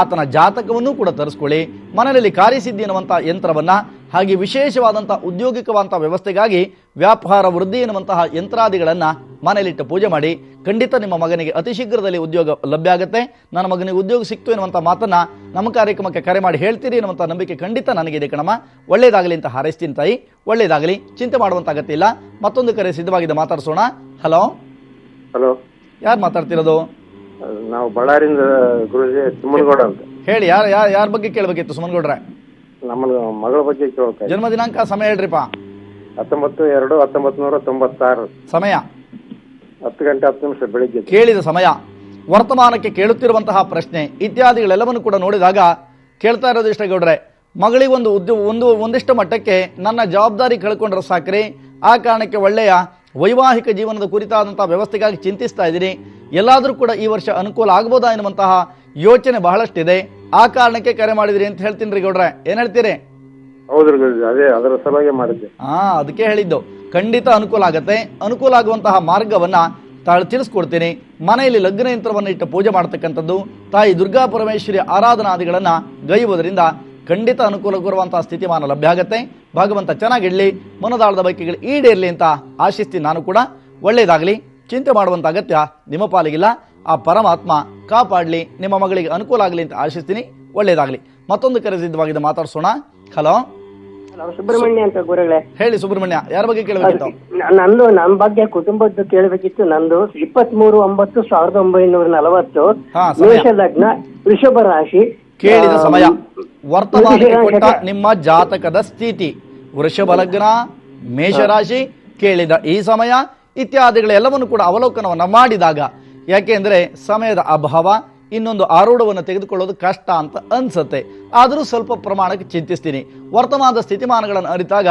ಆತನ ಜಾತಕವನ್ನು ಕೂಡ ತರಿಸ್ಕೊಳ್ಳಿ. ಮನೆಯಲ್ಲಿ ಕಾರ್ಯಸಿದ್ಧಿ ಎನ್ನುವಂತಹ ಯಂತ್ರವನ್ನ, ಹಾಗೆ ವಿಶೇಷವಾದಂತಹ ಉದ್ಯೋಗಿಕವಾದಂತಹ ವ್ಯವಸ್ಥೆಗಾಗಿ ವ್ಯಾಪಾರ ವೃದ್ಧಿ ಎನ್ನುವಂತಹ ಯಂತ್ರಾದಿಗಳನ್ನ ಮನೆಯಲ್ಲಿಟ್ಟು ಪೂಜೆ ಮಾಡಿ. ಖಂಡಿತ ನಿಮ್ಮ ಮಗನಿಗೆ ಅತಿ ಶೀಘ್ರದಲ್ಲಿ ಉದ್ಯೋಗ ಲಭ್ಯ ಆಗುತ್ತೆ. ನನ್ನ ಮಗನಿಗೆ ಉದ್ಯೋಗ ಸಿಕ್ತು ಎನ್ನುವಂಥ ಮಾತನ್ನ ನಮ್ಮ ಕಾರ್ಯಕ್ರಮಕ್ಕೆ ಕರೆ ಮಾಡಿ ಹೇಳ್ತೀರಿ ಎನ್ನುವಂಥ ನಂಬಿಕೆ ಖಂಡಿತ ನನಗಿದೆ ಕಣಮ್ಮ. ಒಳ್ಳೇದಾಗಲಿ ಅಂತ ಹಾರೈಸ್ತೀನಿ ತಾಯಿ. ಒಳ್ಳೇದಾಗಲಿ, ಚಿಂತೆ ಮಾಡುವಂತ ಅಗತ್ಯ ಇಲ್ಲ. ಮತ್ತೊಂದು ಕರೆ ಸಿದ್ಧವಾಗಿದೆ, ಮಾತಾಡ್ಸೋಣ. ಹಲೋ ಹಲೋ, ಯಾರು ಮಾತಾಡ್ತಿರೋದು? ನಾವು ಬಳ್ಳಾರಿಯಿಂದ ಗುರುಜಿ ಸುಮನ್ಗೌಡ ಅಂತ. ಹೇಳಿ, ಯಾರ ಬಗ್ಗೆ ಕೇಳಬೇಕಿತ್ತು ಸುಮನ್ಗೌಡ್ರೆ? ನಮ್ಮ ಮಗಳ ಬಗ್ಗೆ ಕೇಳ್ತಾ. ಜನ್ಮ ದಿನಾಂಕ, ಸಮಯ ಹೇಳ್ರಿಪ್ಪ. 19/2/1996. ಸಮಯ 10:10 ಬೆಳಿಗ್ಗೆ. ಕೇಳಿದ ಸಮಯ, ವರ್ತಮಾನಕ್ಕೆ ಕೇಳುತ್ತಿರುವಂತಹ ಪ್ರಶ್ನೆ ಇತ್ಯಾದಿಗಳೆಲ್ಲವನ್ನು ಕೂಡ ನೋಡಿದಾಗ ಕೇಳ್ತಾ ಇರೋದು ಇಷ್ಟ ಗೌಡ್ರೆ, ಮಗಳಿಗೆ ಒಂದಿಷ್ಟು ಮಟ್ಟಕ್ಕೆ ನನ್ನ ಜವಾಬ್ದಾರಿ ಕಳ್ಕೊಂಡ್ರೆ ಸಾಕ್ರಿ. ಆ ಕಾರಣಕ್ಕೆ ಒಳ್ಳೆಯ ವೈವಾಹಿಕ ಜೀವನದ ಕುರಿತಾದಂತಹ ವ್ಯವಸ್ಥೆಗಾಗಿ ಚಿಂತಿಸ್ತಾ ಇದ್ದೀನಿ. ಎಲ್ಲಾದರೂ ಕೂಡ ಈ ವರ್ಷ ಅನುಕೂಲ ಆಗ್ಬೋದಾ ಎನ್ನುವಂತಹ ಯೋಚನೆ ಬಹಳಷ್ಟಿದೆ. ಆ ಕಾರಣಕ್ಕೆ ಕರೆ ಮಾಡಿದ್ರಿ ಅಂತ ಹೇಳ್ತೀನಿ ರೀ ಗೌಡ್ರೆ. ಏನ್ ಹೇಳ್ತೀರಿ? ಹೌದ್ರಿ ಗುರುಜಿ, ಅದೇ ಅದರ ಸಲುವಾಗಿ ಮಾಡಿದ್ದೆ. ಅದಕ್ಕೆ ಹೇಳಿದ್ದು. ಖಂಡಿತ ಅನುಕೂಲ ಆಗತ್ತೆ. ಅನುಕೂಲ ಆಗುವಂತಹ ಮಾರ್ಗವನ್ನ ತಿಳಿಸ್ಕೊಡ್ತೀನಿ. ಮನೆಯಲ್ಲಿ ಲಗ್ನ ಯಂತ್ರವನ್ನು ಇಟ್ಟು ಪೂಜೆ ಮಾಡ್ತಕ್ಕಂಥದ್ದು, ತಾಯಿ ದುರ್ಗಾ ಪರಮೇಶ್ವರಿ ಆರಾಧನಾದಿಗಳನ್ನ ಗೈಯುವುದರಿಂದ ಖಂಡಿತ ಅನುಕೂಲ ಕೊಡುವಂತಹ ಸ್ಥಿತಿಮಾನ ಲಭ್ಯ ಆಗತ್ತೆ. ಭಗವಂತ ಚೆನ್ನಾಗಿಡ್ಲಿ, ಮನದಾಳದ ಬೈಕೆಗಳು ಈಡೇರ್ಲಿ ಅಂತ ಆಶಿಸ್ತೀನಿ ನಾನು ಕೂಡ. ಒಳ್ಳೇದಾಗಲಿ, ಚಿಂತೆ ಮಾಡುವಂತ ಅಗತ್ಯ ನಿಮ್ಮ ಪಾಲಿಗಿಲ್ಲ. ಆ ಪರಮಾತ್ಮ ಕಾಪಾಡಲಿ, ನಿಮ್ಮ ಮಗಳಿಗೆ ಅನುಕೂಲ ಆಗಲಿ ಅಂತ ಆಶಿಸ್ತೀನಿ. ಒಳ್ಳೇದಾಗಲಿ. ಮತ್ತೊಂದು ಕರೆ ಸಿದ್ಧವಾಗಿದೆ, ಮಾತಾಡ್ಸೋಣ. ಹಲೋ ಸುಬ್ರಹ್ಮಣ್ಯ ಅಂತ ಗುರುಗಳೇ. ಹೇಳಿ ಸುಬ್ರಹ್ಮಣ್ಯ, ಯಾರ ಬಗ್ಗೆ ಕೇಳಬೇಕಿತ್ತು? ನಂದು ನಮ್ಮ ಬಗ್ಗೆ ಕುಟುಂಬದ್ದು ಕೇಳಬೇಕಿತ್ತು. ನಂದು 23/9/1940 ಹಾ, ಸಮಯ. ಮೇಷ ಲಗ್ನ, ವೃಷಭ ರಾಶಿ. ಕೇಳಿದ ಸಮಯ, ವರ್ತಮಾನಕ್ಕೆ ಕೊಟ್ಟ ನಿಮ್ಮ ಜಾತಕದ ಸ್ಥಿತಿ, ವೃಷಭ ಲಗ್ನ, ಮೇಷರಾಶಿ, ಕೇಳಿದ ಈ ಸಮಯ ಇತ್ಯಾದಿಗಳೆಲ್ಲವನ್ನು ಕೂಡ ಅವಲೋಕನವನ್ನು ಮಾಡಿದಾಗ, ಯಾಕೆಂದ್ರೆ ಸಮಯದ ಅಭಾವ, ಇನ್ನೊಂದು ಆರೂಢವನ್ನು ತೆಗೆದುಕೊಳ್ಳೋದು ಕಷ್ಟ ಅಂತ ಅನ್ಸುತ್ತೆ. ಆದರೂ ಸ್ವಲ್ಪ ಪ್ರಮಾಣಕ್ಕೆ ಚಿಂತಿಸ್ತೀನಿ. ವರ್ತಮಾನದ ಸ್ಥಿತಿಮಾನಗಳನ್ನು ಅರಿತಾಗ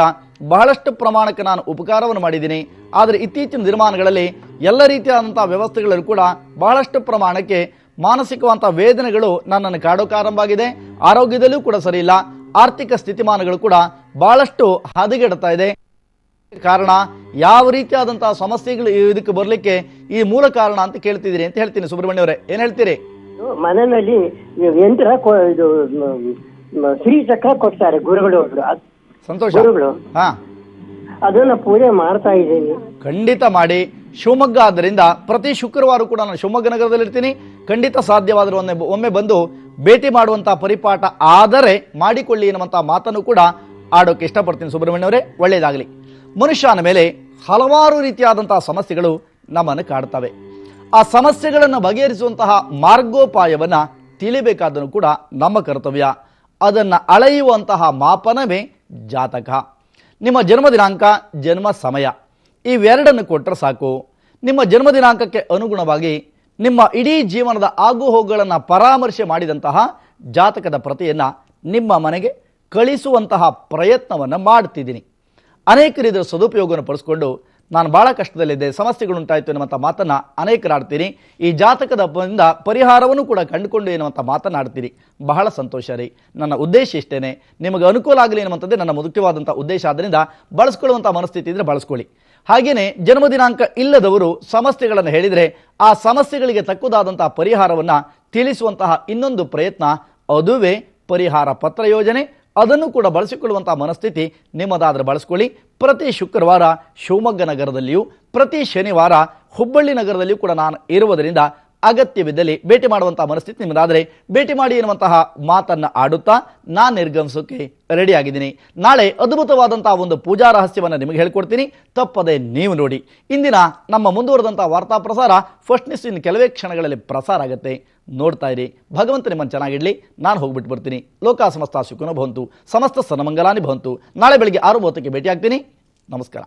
ಬಹಳಷ್ಟು ಪ್ರಮಾಣಕ್ಕೆ ನಾನು ಉಪಕಾರವನ್ನು ಮಾಡಿದ್ದೀನಿ. ಆದರೆ ಇತ್ತೀಚಿನ ದಿನಮಾನಗಳಲ್ಲಿ ಎಲ್ಲ ರೀತಿಯಾದಂತಹ ವ್ಯವಸ್ಥೆಗಳಲ್ಲೂ ಕೂಡ ಬಹಳಷ್ಟು ಪ್ರಮಾಣಕ್ಕೆ ಮಾನಸಿಕವಂತ ವೇದನೆಗಳು ನನ್ನನ್ನು ಕಾಡೋಕೆ ಆರಂಭವಾಗಿದೆ. ಆರೋಗ್ಯದಲ್ಲೂ ಕೂಡ ಸರಿ ಇಲ್ಲ. ಆರ್ಥಿಕ ಸ್ಥಿತಿಮಾನಗಳು ಕೂಡ ಬಹಳಷ್ಟು ಹದಗೆಡ್ತಾ ಇದೆ. ಕಾರಣ ಯಾವ ರೀತಿಯಾದಂತಹ ಸಮಸ್ಯೆಗಳು ಇದಕ್ಕೆ ಬರ್ಲಿಕ್ಕೆ ಈ ಮೂಲ ಕಾರಣ ಅಂತ ಕೇಳ್ತಿದ್ದೀರಿ ಅಂತ ಹೇಳ್ತೀನಿ. ಸುಬ್ರಹ್ಮಣ್ಯ ಅವರೇ, ಏನ್ ಹೇಳ್ತೀರಿ? ಮನೆಯಲ್ಲಿ ಯಂತ್ರ ಇದು ಶ್ರೀಚಕ್ರ ಕೊಡ್ತಾರೆ ಗುರುಗಳು ಒಬ್ರು. ಸಂತೋಷ. ಗುರುಗಳು ಹಾ, ಅದನ್ನ ಪೂಜೆ ಮಾಡ್ತಾ ಇದ್ದೀನಿ. ಖಂಡಿತ ಮಾಡಿ. ಶಿವಮೊಗ್ಗ ಆದ್ದರಿಂದ ಪ್ರತಿ ಶುಕ್ರವಾರ ಕೂಡ ನಾನು ಶಿವಮೊಗ್ಗ ನಗರದಲ್ಲಿರ್ತೀನಿ. ಖಂಡಿತ ಸಾಧ್ಯವಾದರೂ ಒಮ್ಮೆ ಬಂದು ಭೇಟಿ ಮಾಡುವಂತಹ ಪರಿಪಾಠ ಆದರೆ ಮಾಡಿಕೊಳ್ಳಿ ಎನ್ನುವಂಥ ಮಾತನ್ನು ಕೂಡ ಆಡೋಕೆ ಇಷ್ಟಪಡ್ತೀನಿ. ಸುಬ್ರಹ್ಮಣ್ಯ ಅವರೇ, ಒಳ್ಳೆಯದಾಗಲಿ. ಮನುಷ್ಯನ ಮೇಲೆ ಹಲವಾರು ರೀತಿಯಾದಂತಹ ಸಮಸ್ಯೆಗಳು ನಮ್ಮನ್ನು ಕಾಡ್ತವೆ. ಆ ಸಮಸ್ಯೆಗಳನ್ನು ಬಗೆಹರಿಸುವಂತಹ ಮಾರ್ಗೋಪಾಯವನ್ನು ತಿಳಿಬೇಕಾದನ್ನು ಕೂಡ ನಮ್ಮ ಕರ್ತವ್ಯ. ಅದನ್ನು ಅಳೆಯುವಂತಹ ಮಾಪನವೇ ಜಾತಕ. ನಿಮ್ಮ ಜನ್ಮ ದಿನಾಂಕ, ಜನ್ಮ ಸಮಯ ಇವೆರಡನ್ನು ಕೊಟ್ಟರೆ ಸಾಕು. ನಿಮ್ಮ ಜನ್ಮ ದಿನಾಂಕಕ್ಕೆ ಅನುಗುಣವಾಗಿ ನಿಮ್ಮ ಇಡೀ ಜೀವನದ ಆಗುಹೋಗುಗಳನ್ನು ಪರಾಮರ್ಶೆ ಮಾಡಿದಂತಹ ಜಾತಕದ ಪ್ರತಿಯನ್ನು ನಿಮ್ಮ ಮನೆಗೆ ಕಳಿಸುವಂತಹ ಪ್ರಯತ್ನವನ್ನು ಮಾಡ್ತಿದ್ದೀನಿ. ಅನೇಕರು ಇದರ ಸದುಪಯೋಗವನ್ನು ಪಡಿಸ್ಕೊಂಡು ನಾನು ಭಾಳ ಕಷ್ಟದಲ್ಲಿದ್ದೆ, ಸಮಸ್ಯೆಗಳುಂಟಾಯಿತು ಎನ್ನುವಂಥ ಮಾತನ್ನು ಅನೇಕರು ಆಡ್ತೀನಿ. ಈ ಜಾತಕದ ಪರಿಹಾರವನ್ನು ಕೂಡ ಕಂಡುಕೊಂಡು ಎನ್ನುವಂಥ ಮಾತನಾಡ್ತೀರಿ. ಬಹಳ ಸಂತೋಷ ರೀ. ನನ್ನ ಉದ್ದೇಶ ಇಷ್ಟೇ, ನಿಮಗೆ ಅನುಕೂಲ ಆಗಲಿ ಎನ್ನುವಂಥದ್ದೇ ನನ್ನ ಮುಖ್ಯವಾದಂಥ ಉದ್ದೇಶ. ಆದ್ದರಿಂದ ಬಳಸ್ಕೊಳ್ಳುವಂಥ ಮನಸ್ಥಿತಿ ಇದ್ದರೆ ಬಳಸ್ಕೊಳ್ಳಿ. ಹಾಗೆಯೇ ಜನ್ಮ ದಿನಾಂಕ ಇಲ್ಲದವರು ಸಮಸ್ಯೆಗಳನ್ನು ಹೇಳಿದರೆ ಆ ಸಮಸ್ಯೆಗಳಿಗೆ ತಕ್ಕುದಾದಂತಹ ಪರಿಹಾರವನ್ನು ತಿಳಿಸುವಂತಹ ಇನ್ನೊಂದು ಪ್ರಯತ್ನ, ಅದುವೇ ಪರಿಹಾರ ಪತ್ರ ಯೋಜನೆ. ಅದನ್ನು ಕೂಡ ಬಳಸಿಕೊಳ್ಳುವಂತಹ ಮನಸ್ಥಿತಿ ನಿಮ್ಮದಾದರೆ ಬಳಸ್ಕೊಳ್ಳಿ. ಪ್ರತಿ ಶುಕ್ರವಾರ ಶಿವಮೊಗ್ಗ ನಗರದಲ್ಲಿಯೂ, ಪ್ರತಿ ಶನಿವಾರ ಹುಬ್ಬಳ್ಳಿ ನಗರದಲ್ಲಿಯೂ ಕೂಡ ನಾನು ಇರುವುದರಿಂದ ಅಗತ್ಯವಿದ್ದಲ್ಲಿ ಭೇಟಿ ಮಾಡುವಂಥ ಮನಸ್ಥಿತಿ ನಿಮ್ಮದಾದರೆ ಭೇಟಿ ಮಾಡಿ ಎನ್ನುವಂತಹ ಮಾತನ್ನು ಆಡುತ್ತಾ ನಾನು ನಿರ್ಗಮಿಸೋಕೆ ರೆಡಿಯಾಗಿದ್ದೀನಿ. ನಾಳೆ ಅದ್ಭುತವಾದಂತಹ ಒಂದು ಪೂಜಾ ರಹಸ್ಯವನ್ನು ನಿಮಗೆ ಹೇಳ್ಕೊಡ್ತೀನಿ, ತಪ್ಪದೆ ನೀವು ನೋಡಿ. ಇಂದಿನ ನಮ್ಮ ಮುಂದುವರೆದಂಥ ವಾರ್ತಾ ಪ್ರಸಾರ ಫಸ್ಟ್ ನ್ಯೂಸ್ ಇನ್ನು ಕೆಲವೇ ಕ್ಷಣಗಳಲ್ಲಿ ಪ್ರಸಾರ ಆಗುತ್ತೆ. ನೋಡ್ತಾ ಇರಿ. ಭಗವಂತ ನಿಮ್ಮನ್ನು ಚೆನ್ನಾಗಿಡ್ಲಿ. ನಾನು ಹೋಗ್ಬಿಟ್ಟು ಬರ್ತೀನಿ. ಲೋಕ ಸಮಸ್ತ ಸುಖಿನೋ ಭವಂತು, ಸಮಸ್ತ ಸನ್ಮಂಗಲಾನಿ ಭವಂತು. ನಾಳೆ ಬೆಳಿಗ್ಗೆ 6:30ಕ್ಕೆ ಭೇಟಿ ಆಗ್ತೀನಿ. ನಮಸ್ಕಾರ.